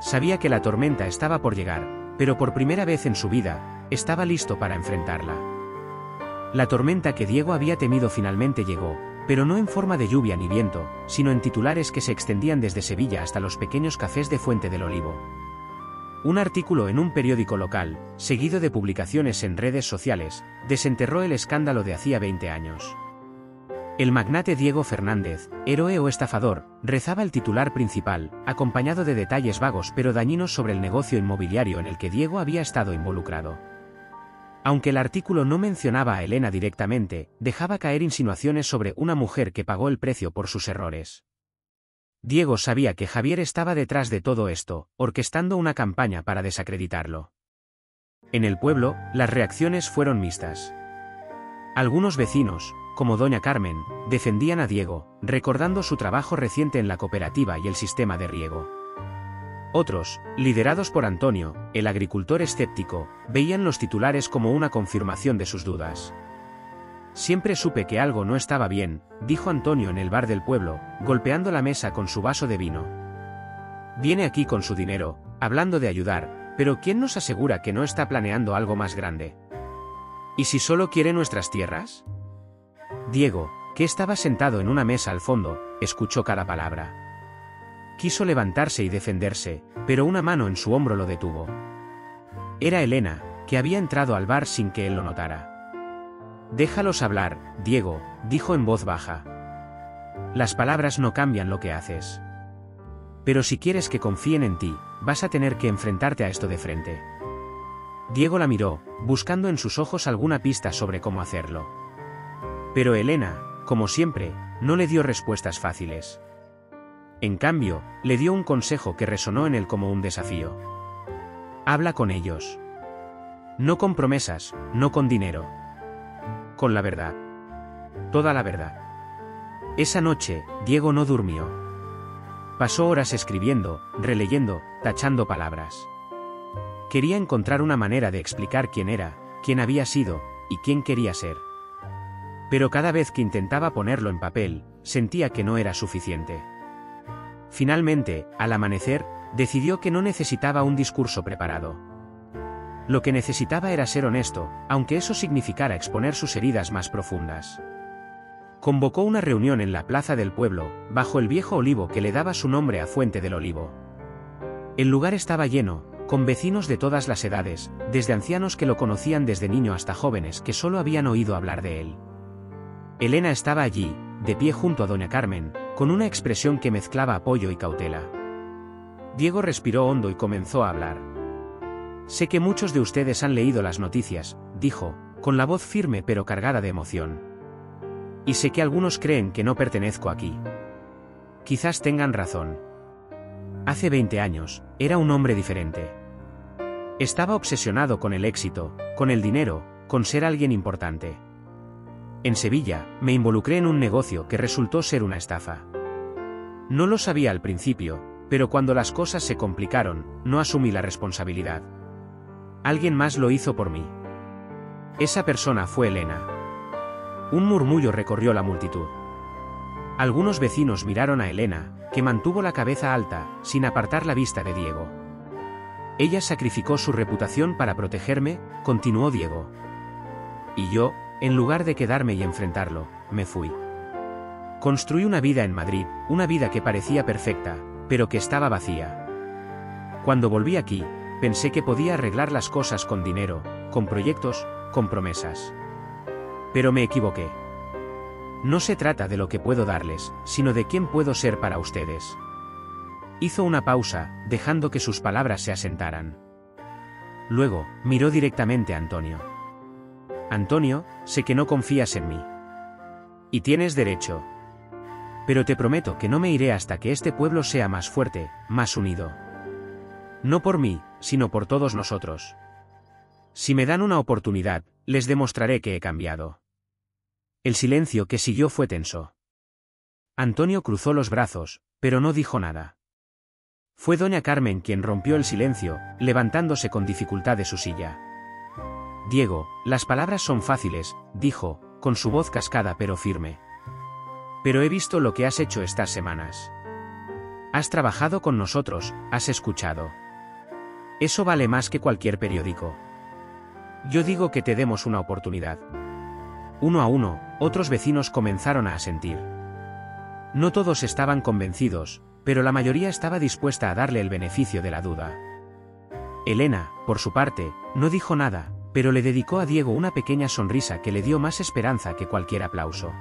Sabía que la tormenta estaba por llegar, pero por primera vez en su vida, estaba listo para enfrentarla. La tormenta que Diego había temido finalmente llegó, pero no en forma de lluvia ni viento, sino en titulares que se extendían desde Sevilla hasta los pequeños cafés de Fuente del Olivo. Un artículo en un periódico local, seguido de publicaciones en redes sociales, desenterró el escándalo de hacía 20 años. El magnate Diego Fernández, héroe o estafador, rezaba el titular principal, acompañado de detalles vagos pero dañinos sobre el negocio inmobiliario en el que Diego había estado involucrado. Aunque el artículo no mencionaba a Elena directamente, dejaba caer insinuaciones sobre una mujer que pagó el precio por sus errores. Diego sabía que Javier estaba detrás de todo esto, orquestando una campaña para desacreditarlo. En el pueblo, las reacciones fueron mixtas. Algunos vecinos, como doña Carmen, defendían a Diego, recordando su trabajo reciente en la cooperativa y el sistema de riego. Otros, liderados por Antonio, el agricultor escéptico, veían los titulares como una confirmación de sus dudas. Siempre supe que algo no estaba bien, dijo Antonio en el bar del pueblo, golpeando la mesa con su vaso de vino. Viene aquí con su dinero, hablando de ayudar, pero ¿quién nos asegura que no está planeando algo más grande? ¿Y si solo quiere nuestras tierras? Diego, que estaba sentado en una mesa al fondo, escuchó cada palabra. Quiso levantarse y defenderse, pero una mano en su hombro lo detuvo. Era Elena, que había entrado al bar sin que él lo notara. Déjalos hablar, Diego, dijo en voz baja. Las palabras no cambian lo que haces. Pero si quieres que confíen en ti, vas a tener que enfrentarte a esto de frente. Diego la miró, buscando en sus ojos alguna pista sobre cómo hacerlo. Pero Elena, como siempre, no le dio respuestas fáciles. En cambio, le dio un consejo que resonó en él como un desafío. Habla con ellos. No con promesas, no con dinero. Con la verdad. Toda la verdad. Esa noche, Diego no durmió. Pasó horas escribiendo, releyendo, tachando palabras. Quería encontrar una manera de explicar quién era, quién había sido, y quién quería ser. Pero cada vez que intentaba ponerlo en papel, sentía que no era suficiente. Finalmente, al amanecer, decidió que no necesitaba un discurso preparado. Lo que necesitaba era ser honesto, aunque eso significara exponer sus heridas más profundas. Convocó una reunión en la plaza del pueblo, bajo el viejo olivo que le daba su nombre a Fuente del Olivo. El lugar estaba lleno, con vecinos de todas las edades, desde ancianos que lo conocían desde niño hasta jóvenes que solo habían oído hablar de él. Elena estaba allí, de pie junto a doña Carmen, con una expresión que mezclaba apoyo y cautela. Diego respiró hondo y comenzó a hablar. Sé que muchos de ustedes han leído las noticias, dijo, con la voz firme pero cargada de emoción. Y sé que algunos creen que no pertenezco aquí. Quizás tengan razón. Hace 20 años, era un hombre diferente. Estaba obsesionado con el éxito, con el dinero, con ser alguien importante. En Sevilla, me involucré en un negocio que resultó ser una estafa. No lo sabía al principio, pero cuando las cosas se complicaron, no asumí la responsabilidad. Alguien más lo hizo por mí. Esa persona fue Elena. Un murmullo recorrió la multitud. Algunos vecinos miraron a Elena, que mantuvo la cabeza alta, sin apartar la vista de Diego. Ella sacrificó su reputación para protegerme, continuó Diego. Y yo, en lugar de quedarme y enfrentarlo, me fui. Construí una vida en Madrid, una vida que parecía perfecta, pero que estaba vacía. Cuando volví aquí, pensé que podía arreglar las cosas con dinero, con proyectos, con promesas. Pero me equivoqué. No se trata de lo que puedo darles, sino de quién puedo ser para ustedes. Hizo una pausa, dejando que sus palabras se asentaran. Luego, miró directamente a Antonio. Antonio, sé que no confías en mí. Y tienes derecho. Pero te prometo que no me iré hasta que este pueblo sea más fuerte, más unido. No por mí, sino por todos nosotros. Si me dan una oportunidad, les demostraré que he cambiado. El silencio que siguió fue tenso. Antonio cruzó los brazos, pero no dijo nada. Fue doña Carmen quien rompió el silencio, levantándose con dificultad de su silla. Diego, las palabras son fáciles, dijo, con su voz cascada pero firme. Pero he visto lo que has hecho estas semanas. Has trabajado con nosotros, has escuchado. Eso vale más que cualquier periódico. Yo digo que te demos una oportunidad. Uno a uno, otros vecinos comenzaron a asentir. No todos estaban convencidos, pero la mayoría estaba dispuesta a darle el beneficio de la duda. Elena, por su parte, no dijo nada, pero le dedicó a Diego una pequeña sonrisa que le dio más esperanza que cualquier aplauso.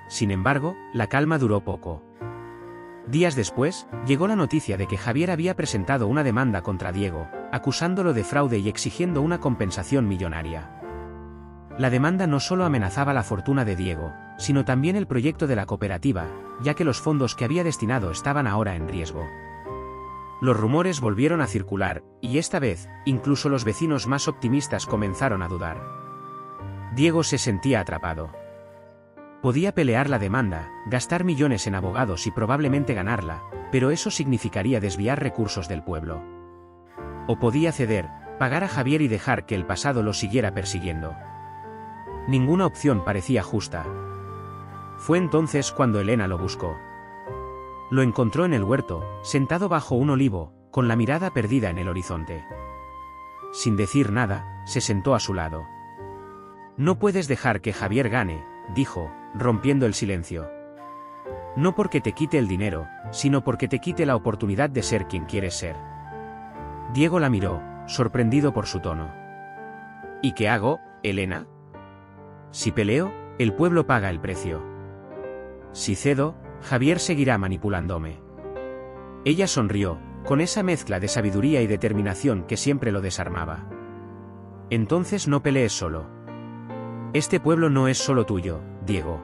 Sin embargo, la calma duró poco. Días después, llegó la noticia de que Javier había presentado una demanda contra Diego, acusándolo de fraude y exigiendo una compensación millonaria. La demanda no solo amenazaba la fortuna de Diego, sino también el proyecto de la cooperativa, ya que los fondos que había destinado estaban ahora en riesgo. Los rumores volvieron a circular, y esta vez, incluso los vecinos más optimistas comenzaron a dudar. Diego se sentía atrapado. Podía pelear la demanda, gastar millones en abogados y probablemente ganarla, pero eso significaría desviar recursos del pueblo. O podía ceder, pagar a Javier y dejar que el pasado lo siguiera persiguiendo. Ninguna opción parecía justa. Fue entonces cuando Elena lo buscó. Lo encontró en el huerto, sentado bajo un olivo, con la mirada perdida en el horizonte. Sin decir nada, se sentó a su lado. No puedes dejar que Javier gane, dijo, rompiendo el silencio. No porque te quite el dinero, sino porque te quite la oportunidad de ser quien quieres ser. Diego la miró, sorprendido por su tono. ¿Y qué hago, Elena? Si peleo, el pueblo paga el precio. Si cedo, Javier seguirá manipulándome. Ella sonrió, con esa mezcla de sabiduría y determinación que siempre lo desarmaba. Entonces no pelees solo. Este pueblo no es solo tuyo, Diego.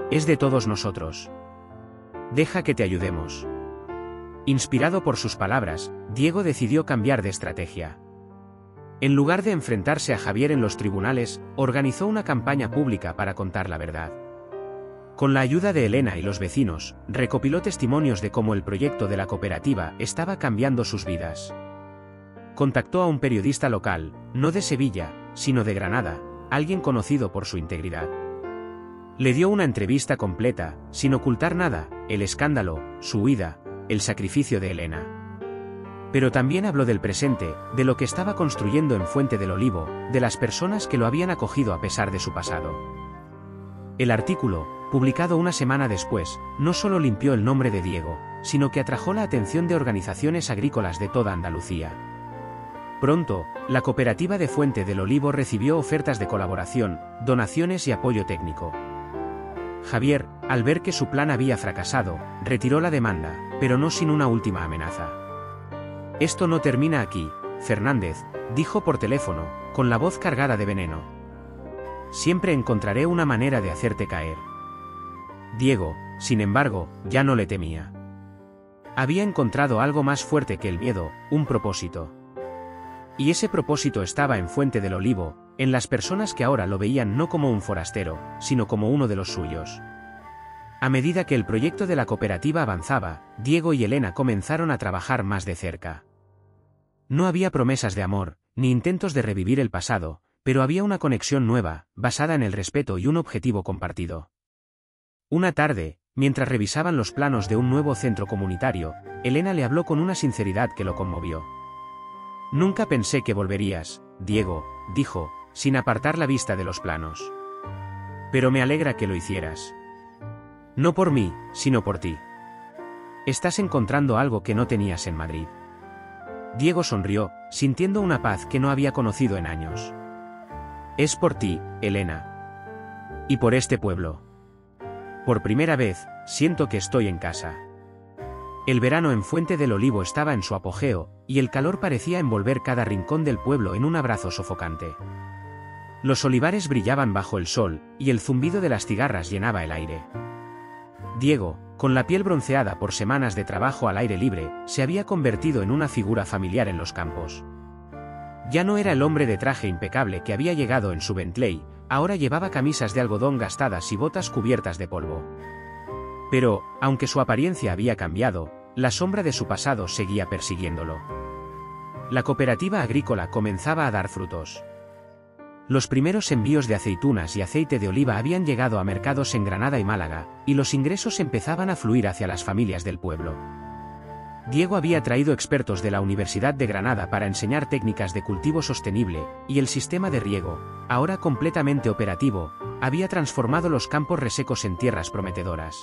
Es de todos nosotros. Deja que te ayudemos. Inspirado por sus palabras, Diego decidió cambiar de estrategia. En lugar de enfrentarse a Javier en los tribunales, organizó una campaña pública para contar la verdad. Con la ayuda de Elena y los vecinos, recopiló testimonios de cómo el proyecto de la cooperativa estaba cambiando sus vidas. Contactó a un periodista local, no de Sevilla, sino de Granada, alguien conocido por su integridad. Le dio una entrevista completa, sin ocultar nada, el escándalo, su huida, el sacrificio de Elena. Pero también habló del presente, de lo que estaba construyendo en Fuente del Olivo, de las personas que lo habían acogido a pesar de su pasado. El artículo, publicado una semana después, no solo limpió el nombre de Diego, sino que atrajo la atención de organizaciones agrícolas de toda Andalucía. Pronto, la cooperativa de Fuente del Olivo recibió ofertas de colaboración, donaciones y apoyo técnico. Javier, al ver que su plan había fracasado, retiró la demanda, pero no sin una última amenaza. Esto no termina aquí, Fernández, dijo por teléfono, con la voz cargada de veneno. Siempre encontraré una manera de hacerte caer. Diego, sin embargo, ya no le temía. Había encontrado algo más fuerte que el miedo, un propósito. Y ese propósito estaba en Fuente del Olivo, en las personas que ahora lo veían no como un forastero, sino como uno de los suyos. A medida que el proyecto de la cooperativa avanzaba, Diego y Elena comenzaron a trabajar más de cerca. No había promesas de amor, ni intentos de revivir el pasado, pero había una conexión nueva, basada en el respeto y un objetivo compartido. Una tarde, mientras revisaban los planos de un nuevo centro comunitario, Elena le habló con una sinceridad que lo conmovió. Nunca pensé que volverías, Diego, dijo, sin apartar la vista de los planos. Pero me alegra que lo hicieras. No por mí, sino por ti. Estás encontrando algo que no tenías en Madrid. Diego sonrió, sintiendo una paz que no había conocido en años. Es por ti, Elena. Y por este pueblo. Por primera vez, siento que estoy en casa. El verano en Fuente del Olivo estaba en su apogeo, y el calor parecía envolver cada rincón del pueblo en un abrazo sofocante. Los olivares brillaban bajo el sol, y el zumbido de las cigarras llenaba el aire. Diego, con la piel bronceada por semanas de trabajo al aire libre, se había convertido en una figura familiar en los campos. Ya no era el hombre de traje impecable que había llegado en su Bentley, ahora llevaba camisas de algodón gastadas y botas cubiertas de polvo. Pero, aunque su apariencia había cambiado, la sombra de su pasado seguía persiguiéndolo. La cooperativa agrícola comenzaba a dar frutos. Los primeros envíos de aceitunas y aceite de oliva habían llegado a mercados en Granada y Málaga, y los ingresos empezaban a fluir hacia las familias del pueblo. Diego había traído expertos de la Universidad de Granada para enseñar técnicas de cultivo sostenible, y el sistema de riego, ahora completamente operativo, había transformado los campos resecos en tierras prometedoras.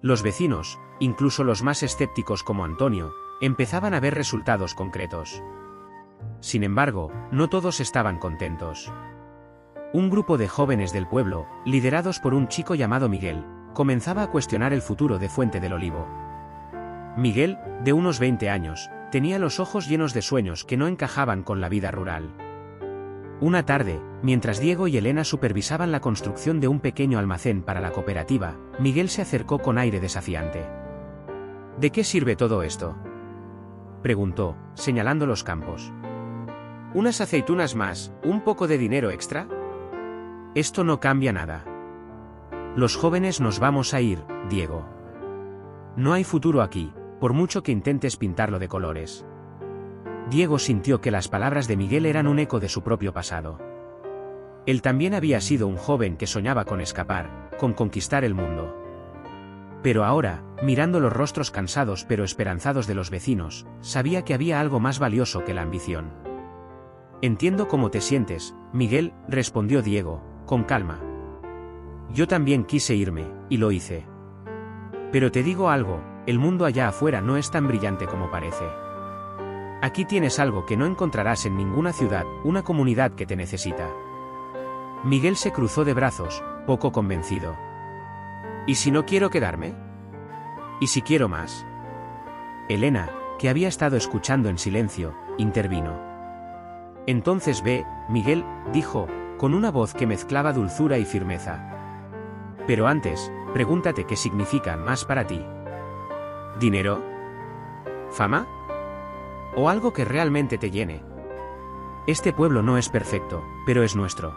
Los vecinos, incluso los más escépticos como Antonio, empezaban a ver resultados concretos. Sin embargo, no todos estaban contentos. Un grupo de jóvenes del pueblo, liderados por un chico llamado Miguel, comenzaba a cuestionar el futuro de Fuente del Olivo. Miguel, de unos 20 años, tenía los ojos llenos de sueños que no encajaban con la vida rural. Una tarde, mientras Diego y Elena supervisaban la construcción de un pequeño almacén para la cooperativa, Miguel se acercó con aire desafiante. ¿De qué sirve todo esto?, preguntó, señalando los campos. ¿Unas aceitunas más, un poco de dinero extra? Esto no cambia nada. Los jóvenes nos vamos a ir, Diego. No hay futuro aquí, por mucho que intentes pintarlo de colores. Diego sintió que las palabras de Miguel eran un eco de su propio pasado. Él también había sido un joven que soñaba con escapar, con conquistar el mundo. Pero ahora, mirando los rostros cansados pero esperanzados de los vecinos, sabía que había algo más valioso que la ambición. «Entiendo cómo te sientes, Miguel», respondió Diego, con calma. «Yo también quise irme, y lo hice. Pero te digo algo, el mundo allá afuera no es tan brillante como parece. Aquí tienes algo que no encontrarás en ninguna ciudad, una comunidad que te necesita». Miguel se cruzó de brazos, poco convencido. «¿Y si no quiero quedarme? ¿Y si quiero más?». Elena, que había estado escuchando en silencio, intervino. «Entonces ve, Miguel», dijo, con una voz que mezclaba dulzura y firmeza. «Pero antes, pregúntate qué significa más para ti. ¿Dinero? ¿Fama? ¿O algo que realmente te llene? Este pueblo no es perfecto, pero es nuestro.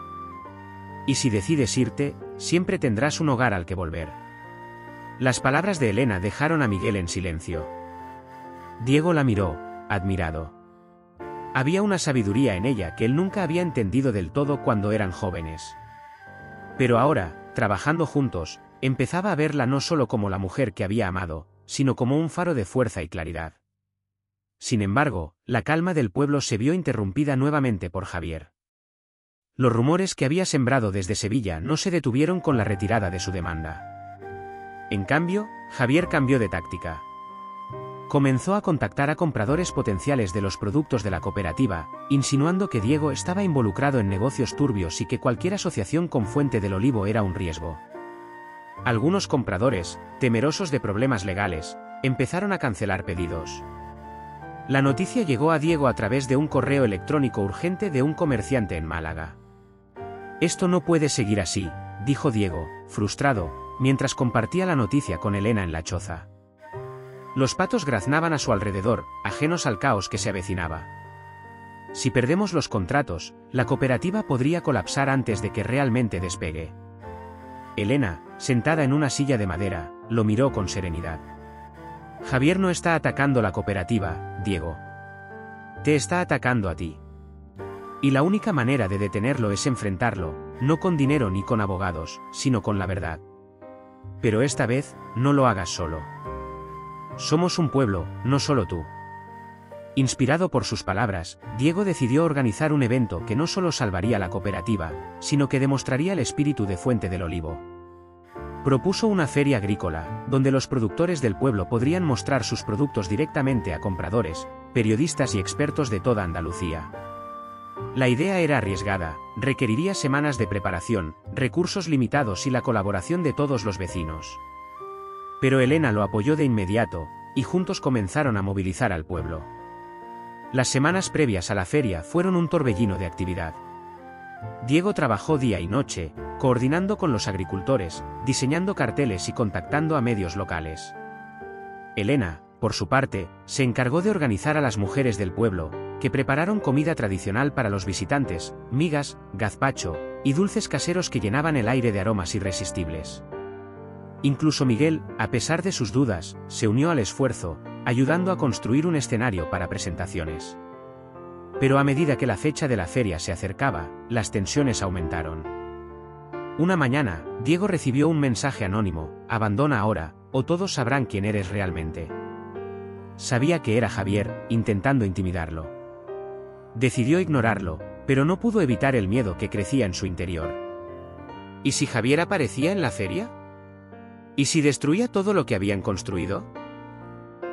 Y si decides irte, siempre tendrás un hogar al que volver». Las palabras de Elena dejaron a Miguel en silencio. Diego la miró, admirado. Había una sabiduría en ella que él nunca había entendido del todo cuando eran jóvenes. Pero ahora, trabajando juntos, empezaba a verla no solo como la mujer que había amado, sino como un faro de fuerza y claridad. Sin embargo, la calma del pueblo se vio interrumpida nuevamente por Javier. Los rumores que había sembrado desde Sevilla no se detuvieron con la retirada de su demanda. En cambio, Javier cambió de táctica. Comenzó a contactar a compradores potenciales de los productos de la cooperativa, insinuando que Diego estaba involucrado en negocios turbios y que cualquier asociación con Fuente del Olivo era un riesgo. Algunos compradores, temerosos de problemas legales, empezaron a cancelar pedidos. La noticia llegó a Diego a través de un correo electrónico urgente de un comerciante en Málaga. «Esto no puede seguir así», dijo Diego, frustrado, mientras compartía la noticia con Elena en la choza. Los patos graznaban a su alrededor, ajenos al caos que se avecinaba. «Si perdemos los contratos, la cooperativa podría colapsar antes de que realmente despegue». Elena, sentada en una silla de madera, lo miró con serenidad. «Javier no está atacando la cooperativa, Diego. Te está atacando a ti. Y la única manera de detenerlo es enfrentarlo, no con dinero ni con abogados, sino con la verdad. Pero esta vez, no lo hagas solo. Somos un pueblo, no solo tú». Inspirado por sus palabras, Diego decidió organizar un evento que no solo salvaría la cooperativa, sino que demostraría el espíritu de Fuente del Olivo. Propuso una feria agrícola, donde los productores del pueblo podrían mostrar sus productos directamente a compradores, periodistas y expertos de toda Andalucía. La idea era arriesgada, requeriría semanas de preparación, recursos limitados y la colaboración de todos los vecinos. Pero Elena lo apoyó de inmediato, y juntos comenzaron a movilizar al pueblo. Las semanas previas a la feria fueron un torbellino de actividad. Diego trabajó día y noche, coordinando con los agricultores, diseñando carteles y contactando a medios locales. Elena, por su parte, se encargó de organizar a las mujeres del pueblo, que prepararon comida tradicional para los visitantes, migas, gazpacho, y dulces caseros que llenaban el aire de aromas irresistibles. Incluso Miguel, a pesar de sus dudas, se unió al esfuerzo, ayudando a construir un escenario para presentaciones. Pero a medida que la fecha de la feria se acercaba, las tensiones aumentaron. Una mañana, Diego recibió un mensaje anónimo: «Abandona ahora, o todos sabrán quién eres realmente». Sabía que era Javier, intentando intimidarlo. Decidió ignorarlo, pero no pudo evitar el miedo que crecía en su interior. ¿Y si Javier aparecía en la feria? ¿Y si destruía todo lo que habían construido?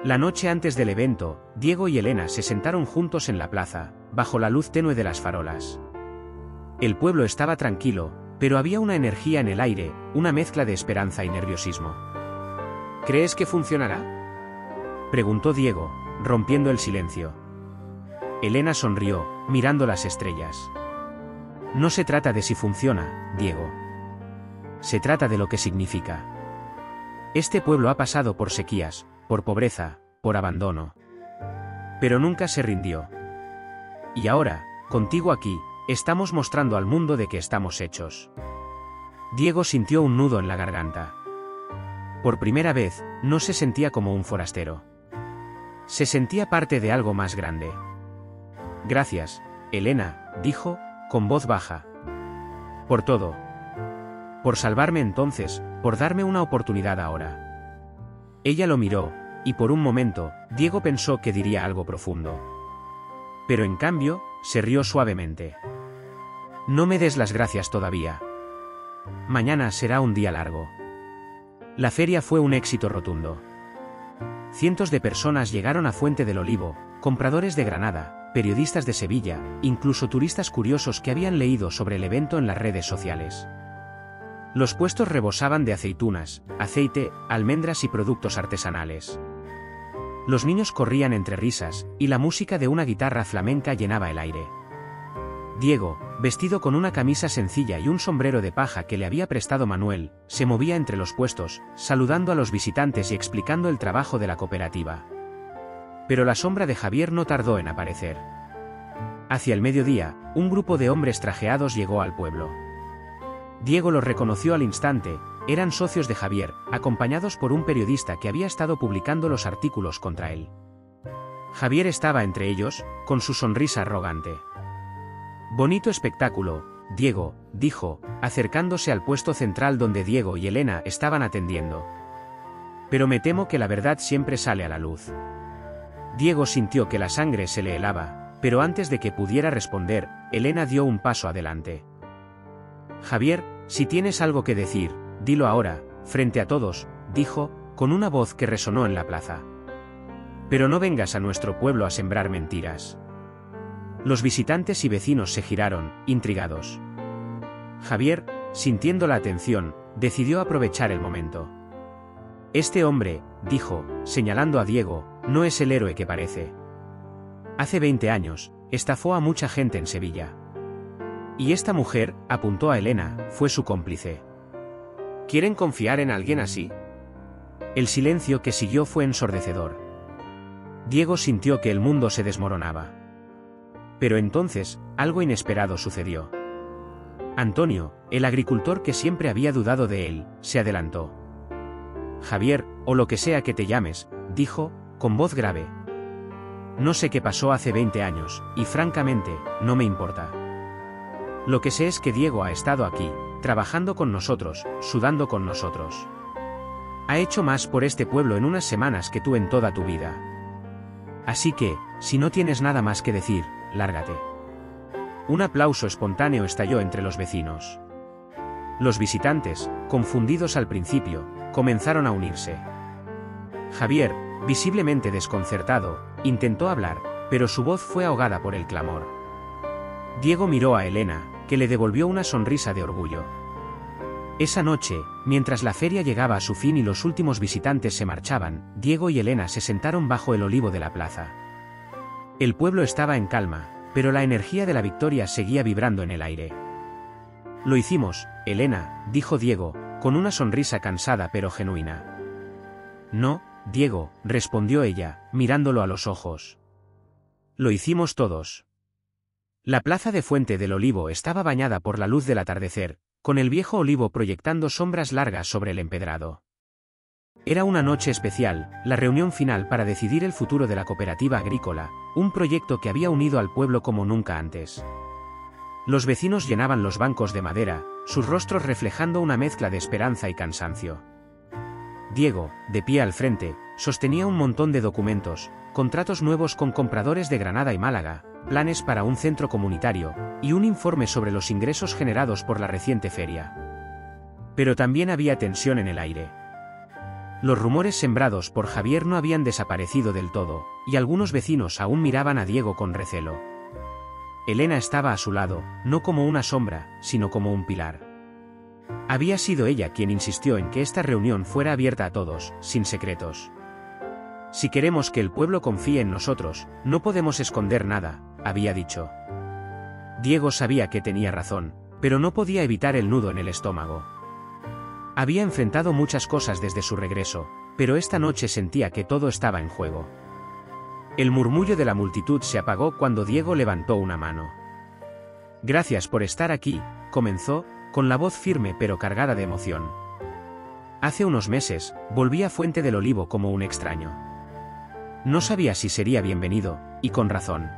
La noche antes del evento, Diego y Elena se sentaron juntos en la plaza, bajo la luz tenue de las farolas. El pueblo estaba tranquilo, pero había una energía en el aire, una mezcla de esperanza y nerviosismo. «¿Crees que funcionará?», preguntó Diego, rompiendo el silencio. Elena sonrió, mirando las estrellas. «No se trata de si funciona, Diego. Se trata de lo que significa. Este pueblo ha pasado por sequías, por pobreza, por abandono. Pero nunca se rindió. Y ahora, contigo aquí, estamos mostrando al mundo de qué estamos hechos». Diego sintió un nudo en la garganta. Por primera vez, no se sentía como un forastero. Se sentía parte de algo más grande. «Gracias, Elena», dijo, con voz baja. Por todo. Por salvarme entonces, por darme una oportunidad ahora. Ella lo miró, y por un momento, Diego pensó que diría algo profundo. Pero en cambio, se rió suavemente. No me des las gracias todavía. Mañana será un día largo. La feria fue un éxito rotundo. Cientos de personas llegaron a Fuente del Olivo, compradores de Granada, periodistas de Sevilla, incluso turistas curiosos que habían leído sobre el evento en las redes sociales. Los puestos rebosaban de aceitunas, aceite, almendras y productos artesanales. Los niños corrían entre risas, y la música de una guitarra flamenca llenaba el aire. Diego, vestido con una camisa sencilla y un sombrero de paja que le había prestado Manuel, se movía entre los puestos, saludando a los visitantes y explicando el trabajo de la cooperativa. Pero la sombra de Javier no tardó en aparecer. Hacia el mediodía, un grupo de hombres trajeados llegó al pueblo. Diego los reconoció al instante, eran socios de Javier, acompañados por un periodista que había estado publicando los artículos contra él. Javier estaba entre ellos, con su sonrisa arrogante. Bonito espectáculo, Diego, dijo, acercándose al puesto central donde Diego y Elena estaban atendiendo. Pero me temo que la verdad siempre sale a la luz. Diego sintió que la sangre se le helaba, pero antes de que pudiera responder, Elena dio un paso adelante. Javier, si tienes algo que decir, dilo ahora, frente a todos, dijo, con una voz que resonó en la plaza. Pero no vengas a nuestro pueblo a sembrar mentiras. Los visitantes y vecinos se giraron, intrigados. Javier, sintiendo la atención, decidió aprovechar el momento. Este hombre, dijo, señalando a Diego, no es el héroe que parece. Hace 20 años, estafó a mucha gente en Sevilla. Y esta mujer, apuntó a Elena, fue su cómplice. ¿Quieren confiar en alguien así? El silencio que siguió fue ensordecedor. Diego sintió que el mundo se desmoronaba. Pero entonces, algo inesperado sucedió. Antonio, el agricultor que siempre había dudado de él, se adelantó. Javier, o lo que sea que te llames, dijo, con voz grave. No sé qué pasó hace 20 años, y francamente, no me importa. Lo que sé es que Diego ha estado aquí, trabajando con nosotros, sudando con nosotros. Ha hecho más por este pueblo en unas semanas que tú en toda tu vida. Así que, si no tienes nada más que decir, lárgate. Un aplauso espontáneo estalló entre los vecinos. Los visitantes, confundidos al principio, comenzaron a unirse. Javier, visiblemente desconcertado, intentó hablar, pero su voz fue ahogada por el clamor. Diego miró a Elena, que le devolvió una sonrisa de orgullo. Esa noche, mientras la feria llegaba a su fin y los últimos visitantes se marchaban, Diego y Elena se sentaron bajo el olivo de la plaza. El pueblo estaba en calma, pero la energía de la victoria seguía vibrando en el aire. Lo hicimos, Elena, dijo Diego, con una sonrisa cansada pero genuina. No, Diego, respondió ella, mirándolo a los ojos. Lo hicimos todos. La plaza de Fuente del Olivo estaba bañada por la luz del atardecer, con el viejo olivo proyectando sombras largas sobre el empedrado. Era una noche especial, la reunión final para decidir el futuro de la cooperativa agrícola, un proyecto que había unido al pueblo como nunca antes. Los vecinos llenaban los bancos de madera, sus rostros reflejando una mezcla de esperanza y cansancio. Diego, de pie al frente, sostenía un montón de documentos, contratos nuevos con compradores de Granada y Málaga, planes para un centro comunitario, y un informe sobre los ingresos generados por la reciente feria. Pero también había tensión en el aire. Los rumores sembrados por Javier no habían desaparecido del todo, y algunos vecinos aún miraban a Diego con recelo. Elena estaba a su lado, no como una sombra, sino como un pilar. Había sido ella quien insistió en que esta reunión fuera abierta a todos, sin secretos. Si queremos que el pueblo confíe en nosotros, no podemos esconder nada, había dicho. Diego sabía que tenía razón, pero no podía evitar el nudo en el estómago. Había enfrentado muchas cosas desde su regreso, pero esta noche sentía que todo estaba en juego. El murmullo de la multitud se apagó cuando Diego levantó una mano. Gracias por estar aquí, comenzó, con la voz firme pero cargada de emoción. Hace unos meses, volví a Fuente del Olivo como un extraño. No sabía si sería bienvenido, y con razón.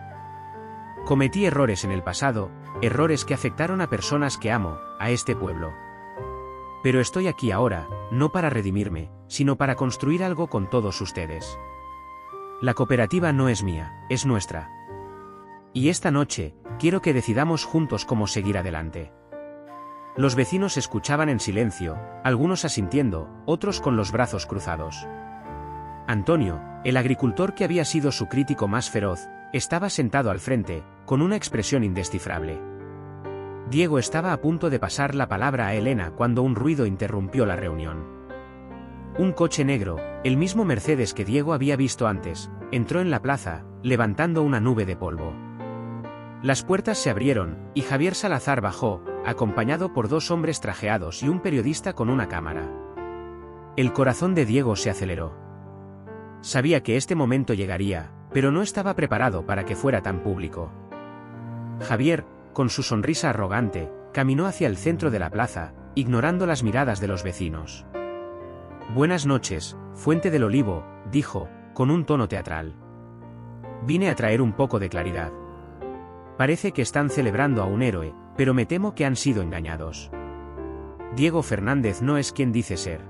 Cometí errores en el pasado, errores que afectaron a personas que amo, a este pueblo. Pero estoy aquí ahora, no para redimirme, sino para construir algo con todos ustedes. La cooperativa no es mía, es nuestra. Y esta noche, quiero que decidamos juntos cómo seguir adelante. Los vecinos escuchaban en silencio, algunos asintiendo, otros con los brazos cruzados. Antonio, el agricultor que había sido su crítico más feroz, estaba sentado al frente, con una expresión indescifrable. Diego estaba a punto de pasar la palabra a Elena cuando un ruido interrumpió la reunión. Un coche negro, el mismo Mercedes que Diego había visto antes, entró en la plaza, levantando una nube de polvo. Las puertas se abrieron, y Javier Salazar bajó, acompañado por dos hombres trajeados y un periodista con una cámara. El corazón de Diego se aceleró. Sabía que este momento llegaría, pero no estaba preparado para que fuera tan público. Javier, con su sonrisa arrogante, caminó hacia el centro de la plaza, ignorando las miradas de los vecinos. «Buenas noches, Fuente del Olivo», dijo, con un tono teatral. «Vine a traer un poco de claridad. Parece que están celebrando a un héroe, pero me temo que han sido engañados. Diego Fernández no es quien dice ser».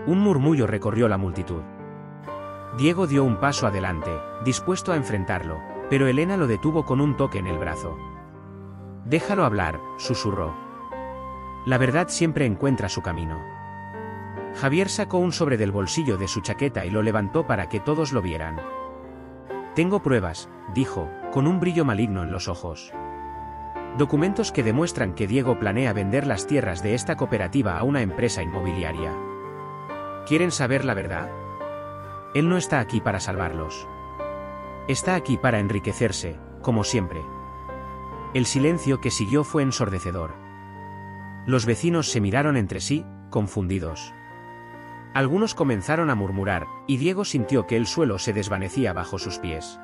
Un murmullo recorrió la multitud. Diego dio un paso adelante, dispuesto a enfrentarlo, pero Elena lo detuvo con un toque en el brazo. «Déjalo hablar», susurró. «La verdad siempre encuentra su camino». Javier sacó un sobre del bolsillo de su chaqueta y lo levantó para que todos lo vieran. «Tengo pruebas», dijo, con un brillo maligno en los ojos. «Documentos que demuestran que Diego planea vender las tierras de esta cooperativa a una empresa inmobiliaria. ¿Quieren saber la verdad? Él no está aquí para salvarlos. Está aquí para enriquecerse, como siempre». El silencio que siguió fue ensordecedor. Los vecinos se miraron entre sí, confundidos. Algunos comenzaron a murmurar, y Diego sintió que el suelo se desvanecía bajo sus pies.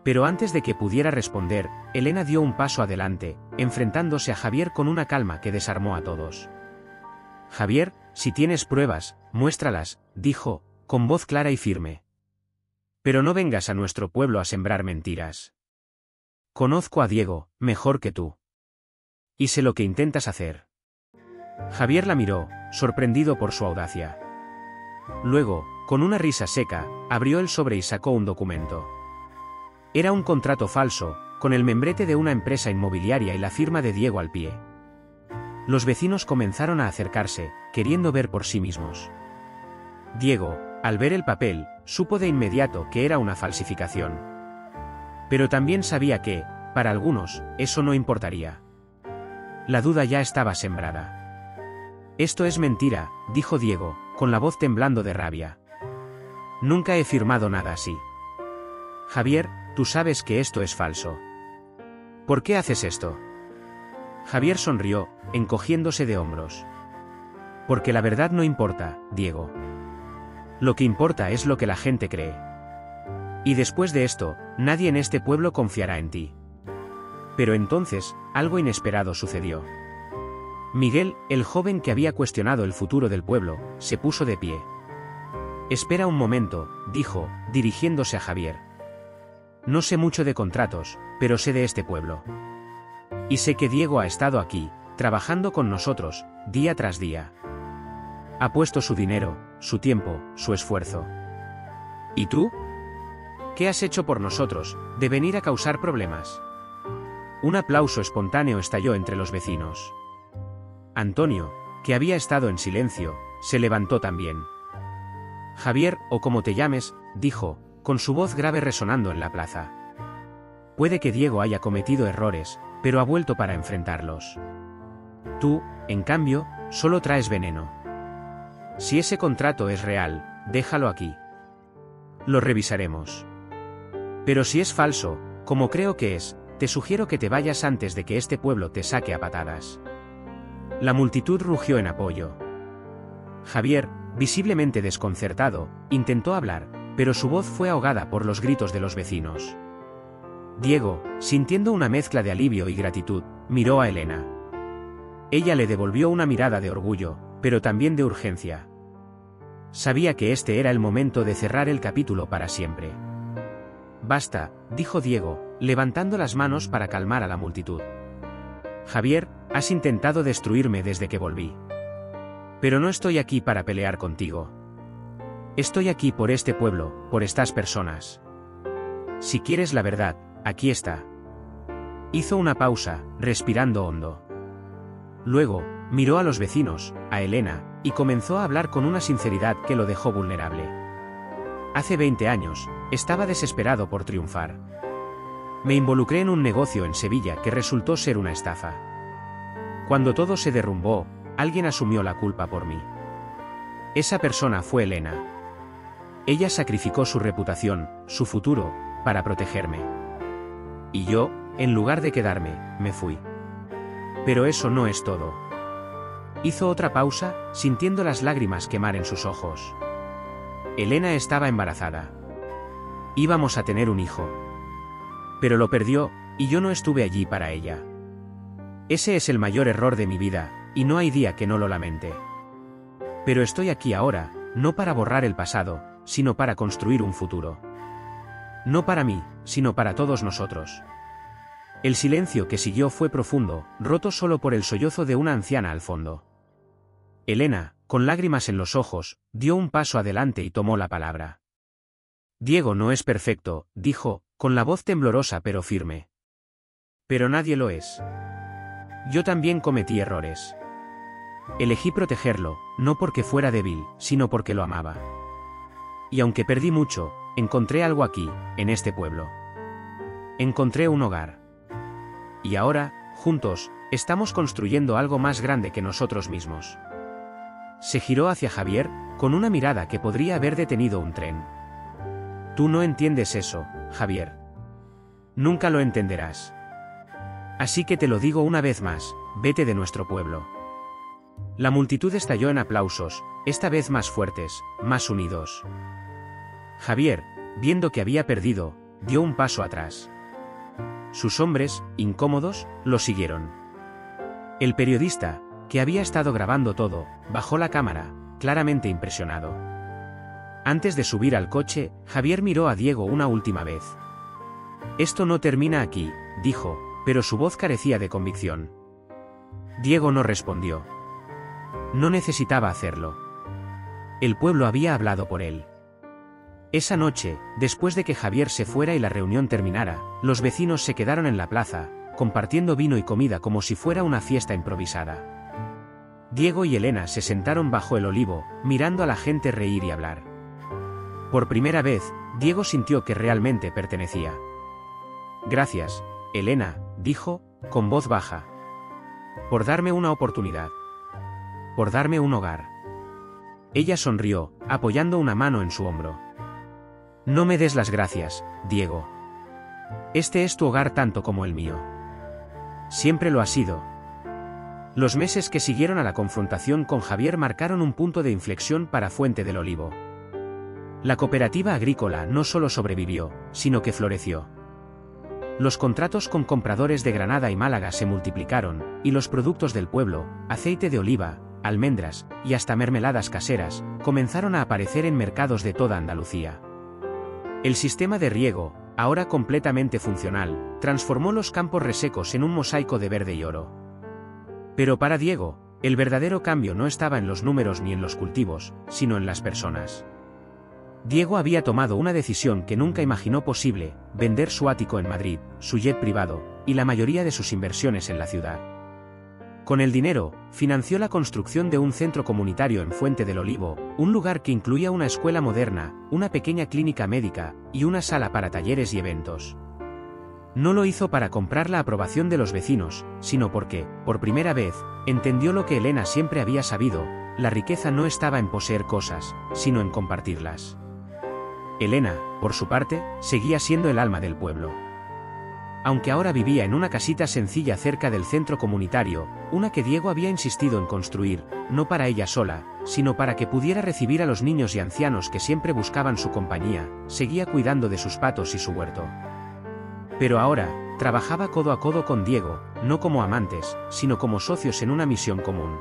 Pero antes de que pudiera responder, Elena dio un paso adelante, enfrentándose a Javier con una calma que desarmó a todos. «Javier, si tienes pruebas, muéstralas», dijo, con voz clara y firme. «Pero no vengas a nuestro pueblo a sembrar mentiras. Conozco a Diego, mejor que tú. Y sé lo que intentas hacer». Javier la miró, sorprendido por su audacia. Luego, con una risa seca, abrió el sobre y sacó un documento. Era un contrato falso, con el membrete de una empresa inmobiliaria y la firma de Diego al pie. Los vecinos comenzaron a acercarse, queriendo ver por sí mismos. Diego, al ver el papel, supo de inmediato que era una falsificación. Pero también sabía que, para algunos, eso no importaría. La duda ya estaba sembrada. «Esto es mentira», dijo Diego, con la voz temblando de rabia. «Nunca he firmado nada así. Javier, tú sabes que esto es falso. ¿Por qué haces esto?» Javier sonrió, encogiéndose de hombros. «Porque la verdad no importa, Diego. Lo que importa es lo que la gente cree. Y después de esto, nadie en este pueblo confiará en ti». Pero entonces, algo inesperado sucedió. Miguel, el joven que había cuestionado el futuro del pueblo, se puso de pie. «Espera un momento», dijo, dirigiéndose a Javier. «No sé mucho de contratos, pero sé de este pueblo. Y sé que Diego ha estado aquí, trabajando con nosotros, día tras día. Ha puesto su dinero, su tiempo, su esfuerzo. ¿Y tú? ¿Qué has hecho por nosotros, de venir a causar problemas?» Un aplauso espontáneo estalló entre los vecinos. Antonio, que había estado en silencio, se levantó también. «Javier, o como te llames», dijo, con su voz grave resonando en la plaza. «Puede que Diego haya cometido errores, pero ha vuelto para enfrentarlos. Tú, en cambio, solo traes veneno. Si ese contrato es real, déjalo aquí. Lo revisaremos. Pero si es falso, como creo que es, te sugiero que te vayas antes de que este pueblo te saque a patadas». La multitud rugió en apoyo. Javier, visiblemente desconcertado, intentó hablar, pero su voz fue ahogada por los gritos de los vecinos. Diego, sintiendo una mezcla de alivio y gratitud, miró a Elena. Ella le devolvió una mirada de orgullo, pero también de urgencia. Sabía que este era el momento de cerrar el capítulo para siempre. «Basta», dijo Diego, levantando las manos para calmar a la multitud. Javier, has intentado destruirme desde que volví. Pero no estoy aquí para pelear contigo. Estoy aquí por este pueblo, por estas personas. Si quieres la verdad, aquí está. Hizo una pausa, respirando hondo. Luego, miró a los vecinos, a Elena, y comenzó a hablar con una sinceridad que lo dejó vulnerable. Hace 20 años, estaba desesperado por triunfar. Me involucré en un negocio en Sevilla que resultó ser una estafa. Cuando todo se derrumbó, alguien asumió la culpa por mí. Esa persona fue Elena. Ella sacrificó su reputación, su futuro, para protegerme. Y yo, en lugar de quedarme, me fui. Pero eso no es todo. Hizo otra pausa, sintiendo las lágrimas quemar en sus ojos. Elena estaba embarazada. Íbamos a tener un hijo. Pero lo perdió, y yo no estuve allí para ella. Ese es el mayor error de mi vida, y no hay día que no lo lamente. Pero estoy aquí ahora, no para borrar el pasado, sino para construir un futuro. No para mí, sino para todos nosotros. El silencio que siguió fue profundo, roto solo por el sollozo de una anciana al fondo. Elena, con lágrimas en los ojos, dio un paso adelante y tomó la palabra. Diego no es perfecto, dijo, con la voz temblorosa pero firme. Pero nadie lo es. Yo también cometí errores. Elegí protegerlo, no porque fuera débil, sino porque lo amaba. Y aunque perdí mucho, encontré algo aquí, en este pueblo. Encontré un hogar. Y ahora, juntos, estamos construyendo algo más grande que nosotros mismos. Se giró hacia Javier, con una mirada que podría haber detenido un tren. Tú no entiendes eso, Javier. Nunca lo entenderás. Así que te lo digo una vez más, vete de nuestro pueblo. La multitud estalló en aplausos, esta vez más fuertes, más unidos. Javier, viendo que había perdido, dio un paso atrás. Sus hombres, incómodos, lo siguieron. El periodista, que había estado grabando todo, bajó la cámara, claramente impresionado. Antes de subir al coche, Javier miró a Diego una última vez. Esto no termina aquí, dijo, pero su voz carecía de convicción. Diego no respondió. No necesitaba hacerlo. El pueblo había hablado por él. Esa noche, después de que Javier se fuera y la reunión terminara, los vecinos se quedaron en la plaza, compartiendo vino y comida como si fuera una fiesta improvisada. Diego y Elena se sentaron bajo el olivo, mirando a la gente reír y hablar. Por primera vez, Diego sintió que realmente pertenecía. Gracias, Elena, dijo, con voz baja. Por darme una oportunidad. Por darme un hogar. Ella sonrió, apoyando una mano en su hombro. No me des las gracias, Diego. Este es tu hogar tanto como el mío. Siempre lo ha sido. Los meses que siguieron a la confrontación con Javier marcaron un punto de inflexión para Fuente del Olivo. La cooperativa agrícola no solo sobrevivió, sino que floreció. Los contratos con compradores de Granada y Málaga se multiplicaron, y los productos del pueblo, aceite de oliva, almendras, y hasta mermeladas caseras, comenzaron a aparecer en mercados de toda Andalucía. El sistema de riego, ahora completamente funcional, transformó los campos resecos en un mosaico de verde y oro. Pero para Diego, el verdadero cambio no estaba en los números ni en los cultivos, sino en las personas. Diego había tomado una decisión que nunca imaginó posible: vender su ático en Madrid, su jet privado, y la mayoría de sus inversiones en la ciudad. Con el dinero, financió la construcción de un centro comunitario en Fuente del Olivo, un lugar que incluía una escuela moderna, una pequeña clínica médica, y una sala para talleres y eventos. No lo hizo para comprar la aprobación de los vecinos, sino porque, por primera vez, entendió lo que Elena siempre había sabido: la riqueza no estaba en poseer cosas, sino en compartirlas. Elena, por su parte, seguía siendo el alma del pueblo. Aunque ahora vivía en una casita sencilla cerca del centro comunitario, una que Diego había insistido en construir, no para ella sola, sino para que pudiera recibir a los niños y ancianos que siempre buscaban su compañía, seguía cuidando de sus patos y su huerto. Pero ahora, trabajaba codo a codo con Diego, no como amantes, sino como socios en una misión común.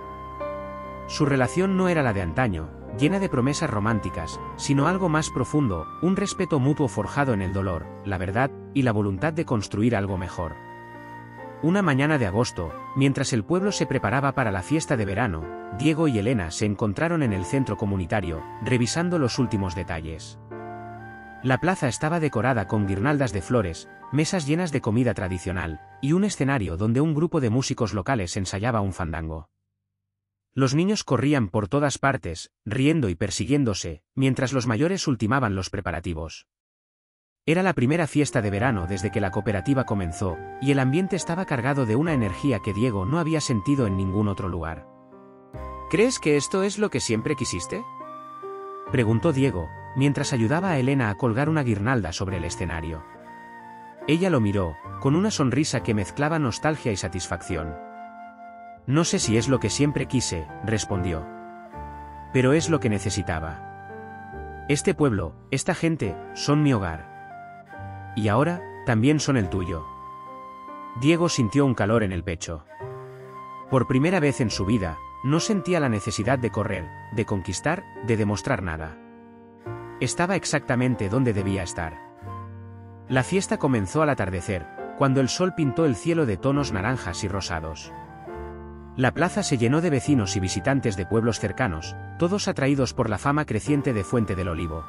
Su relación no era la de antaño, llena de promesas románticas, sino algo más profundo, un respeto mutuo forjado en el dolor, la verdad, y la voluntad de construir algo mejor. Una mañana de agosto, mientras el pueblo se preparaba para la fiesta de verano, Diego y Elena se encontraron en el centro comunitario, revisando los últimos detalles. La plaza estaba decorada con guirnaldas de flores, mesas llenas de comida tradicional, y un escenario donde un grupo de músicos locales ensayaba un fandango. Los niños corrían por todas partes, riendo y persiguiéndose, mientras los mayores ultimaban los preparativos. Era la primera fiesta de verano desde que la cooperativa comenzó, y el ambiente estaba cargado de una energía que Diego no había sentido en ningún otro lugar. ¿Crees que esto es lo que siempre quisiste?, preguntó Diego, mientras ayudaba a Elena a colgar una guirnalda sobre el escenario. Ella lo miró, con una sonrisa que mezclaba nostalgia y satisfacción. No sé si es lo que siempre quise, respondió. Pero es lo que necesitaba. Este pueblo, esta gente, son mi hogar. Y ahora, también son el tuyo. Diego sintió un calor en el pecho. Por primera vez en su vida, no sentía la necesidad de correr, de conquistar, de demostrar nada. Estaba exactamente donde debía estar. La fiesta comenzó al atardecer, cuando el sol pintó el cielo de tonos naranjas y rosados. La plaza se llenó de vecinos y visitantes de pueblos cercanos, todos atraídos por la fama creciente de Fuente del Olivo.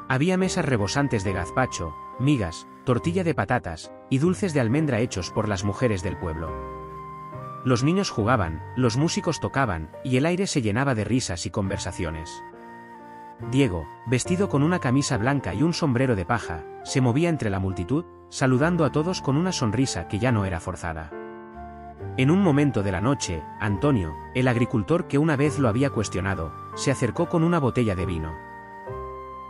Había mesas rebosantes de gazpacho, migas, tortilla de patatas, y dulces de almendra hechos por las mujeres del pueblo. Los niños jugaban, los músicos tocaban, y el aire se llenaba de risas y conversaciones. Diego, vestido con una camisa blanca y un sombrero de paja, se movía entre la multitud, saludando a todos con una sonrisa que ya no era forzada. En un momento de la noche, Antonio, el agricultor que una vez lo había cuestionado, se acercó con una botella de vino.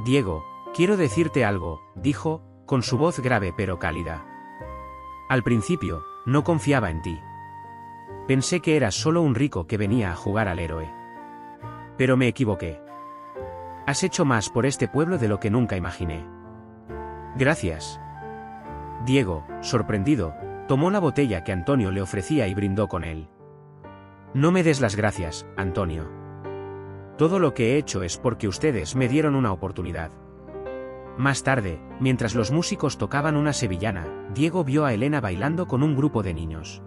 «Diego, quiero decirte algo», dijo, con su voz grave pero cálida. «Al principio, no confiaba en ti. Pensé que eras solo un rico que venía a jugar al héroe. Pero me equivoqué. Has hecho más por este pueblo de lo que nunca imaginé. Gracias». Diego, sorprendido, tomó la botella que Antonio le ofrecía y brindó con él. «No me des las gracias, Antonio. Todo lo que he hecho es porque ustedes me dieron una oportunidad». Más tarde, mientras los músicos tocaban una sevillana, Diego vio a Elena bailando con un grupo de niños.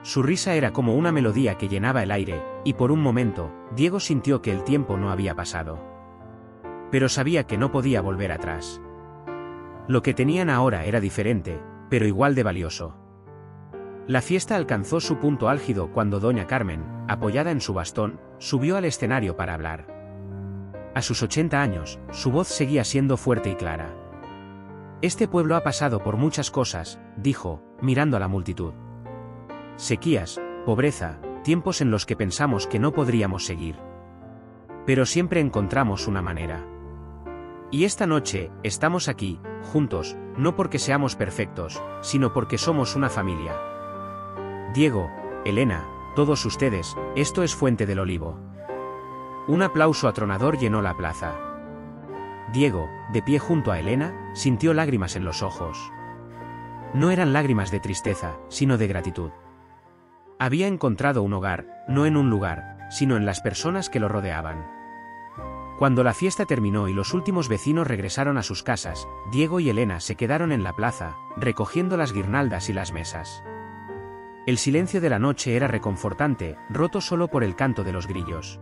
Su risa era como una melodía que llenaba el aire, y por un momento, Diego sintió que el tiempo no había pasado. Pero sabía que no podía volver atrás. Lo que tenían ahora era diferente, pero igual de valioso. La fiesta alcanzó su punto álgido cuando doña Carmen, apoyada en su bastón, subió al escenario para hablar. A sus 80 años, su voz seguía siendo fuerte y clara. «Este pueblo ha pasado por muchas cosas», dijo, mirando a la multitud. «Sequías, pobreza, tiempos en los que pensamos que no podríamos seguir. Pero siempre encontramos una manera. Y esta noche, estamos aquí, juntos, no porque seamos perfectos, sino porque somos una familia. Diego, Elena, todos ustedes, esto es Fuente del Olivo». Un aplauso atronador llenó la plaza. Diego, de pie junto a Elena, sintió lágrimas en los ojos. No eran lágrimas de tristeza, sino de gratitud. Había encontrado un hogar, no en un lugar, sino en las personas que lo rodeaban. Cuando la fiesta terminó y los últimos vecinos regresaron a sus casas, Diego y Elena se quedaron en la plaza, recogiendo las guirnaldas y las mesas. El silencio de la noche era reconfortante, roto solo por el canto de los grillos.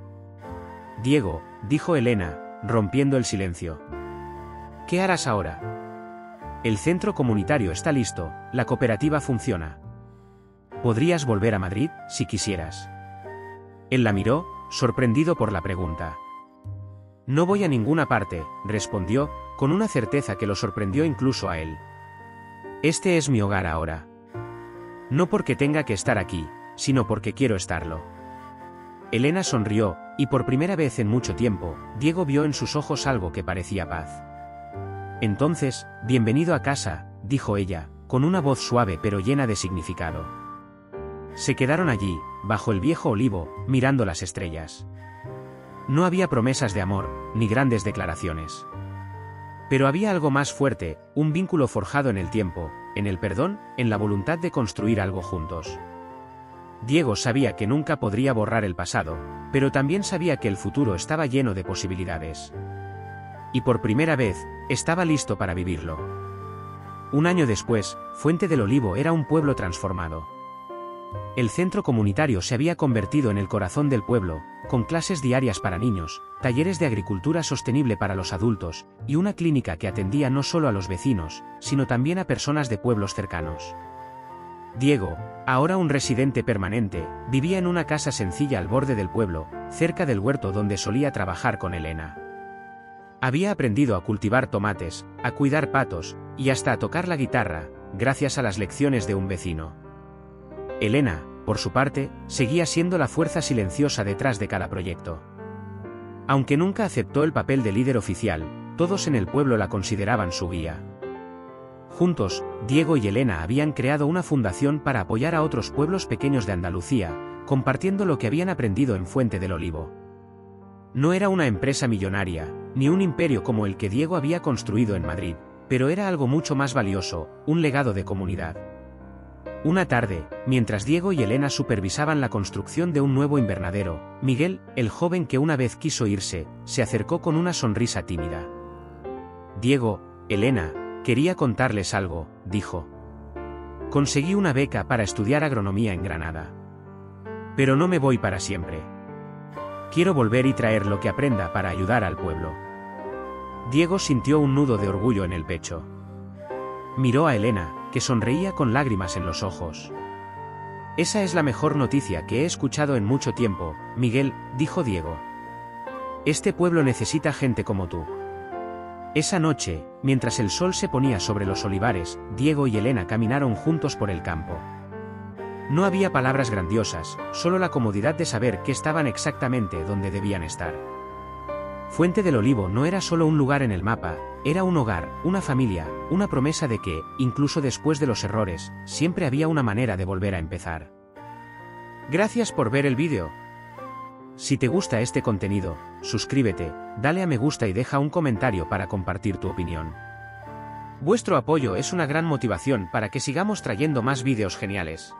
«Diego», dijo Elena, rompiendo el silencio. «¿Qué harás ahora? El centro comunitario está listo, la cooperativa funciona. Podrías volver a Madrid, si quisieras». Él la miró, sorprendido por la pregunta. «No voy a ninguna parte», respondió, con una certeza que lo sorprendió incluso a él. «Este es mi hogar ahora. No porque tenga que estar aquí, sino porque quiero estarlo». Elena sonrió, y por primera vez en mucho tiempo, Diego vio en sus ojos algo que parecía paz. «Entonces, bienvenido a casa», dijo ella, con una voz suave pero llena de significado. Se quedaron allí, bajo el viejo olivo, mirando las estrellas. No había promesas de amor, ni grandes declaraciones. Pero había algo más fuerte, un vínculo forjado en el tiempo, en el perdón, en la voluntad de construir algo juntos. Diego sabía que nunca podría borrar el pasado, pero también sabía que el futuro estaba lleno de posibilidades. Y por primera vez, estaba listo para vivirlo. Un año después, Fuente del Olivo era un pueblo transformado. El centro comunitario se había convertido en el corazón del pueblo, con clases diarias para niños, talleres de agricultura sostenible para los adultos, y una clínica que atendía no solo a los vecinos, sino también a personas de pueblos cercanos. Diego, ahora un residente permanente, vivía en una casa sencilla al borde del pueblo, cerca del huerto donde solía trabajar con Elena. Había aprendido a cultivar tomates, a cuidar patos, y hasta a tocar la guitarra, gracias a las lecciones de un vecino. Elena, por su parte, seguía siendo la fuerza silenciosa detrás de cada proyecto. Aunque nunca aceptó el papel de líder oficial, todos en el pueblo la consideraban su guía. Juntos, Diego y Elena habían creado una fundación para apoyar a otros pueblos pequeños de Andalucía, compartiendo lo que habían aprendido en Fuente del Olivo. No era una empresa millonaria, ni un imperio como el que Diego había construido en Madrid, pero era algo mucho más valioso, un legado de comunidad. Una tarde, mientras Diego y Elena supervisaban la construcción de un nuevo invernadero, Miguel, el joven que una vez quiso irse, se acercó con una sonrisa tímida. Diego, Elena, quería contarles algo, dijo. Conseguí una beca para estudiar agronomía en Granada. Pero no me voy para siempre. Quiero volver y traer lo que aprenda para ayudar al pueblo. Diego sintió un nudo de orgullo en el pecho. Miró a Elena, que sonreía con lágrimas en los ojos. Esa es la mejor noticia que he escuchado en mucho tiempo, Miguel, dijo Diego. Este pueblo necesita gente como tú. Esa noche, mientras el sol se ponía sobre los olivares, Diego y Elena caminaron juntos por el campo. No había palabras grandiosas, solo la comodidad de saber que estaban exactamente donde debían estar. Fuente del Olivo no era solo un lugar en el mapa, era un hogar, una familia, una promesa de que, incluso después de los errores, siempre había una manera de volver a empezar. Gracias por ver el vídeo. Si te gusta este contenido, suscríbete, dale a me gusta y deja un comentario para compartir tu opinión. Vuestro apoyo es una gran motivación para que sigamos trayendo más vídeos geniales.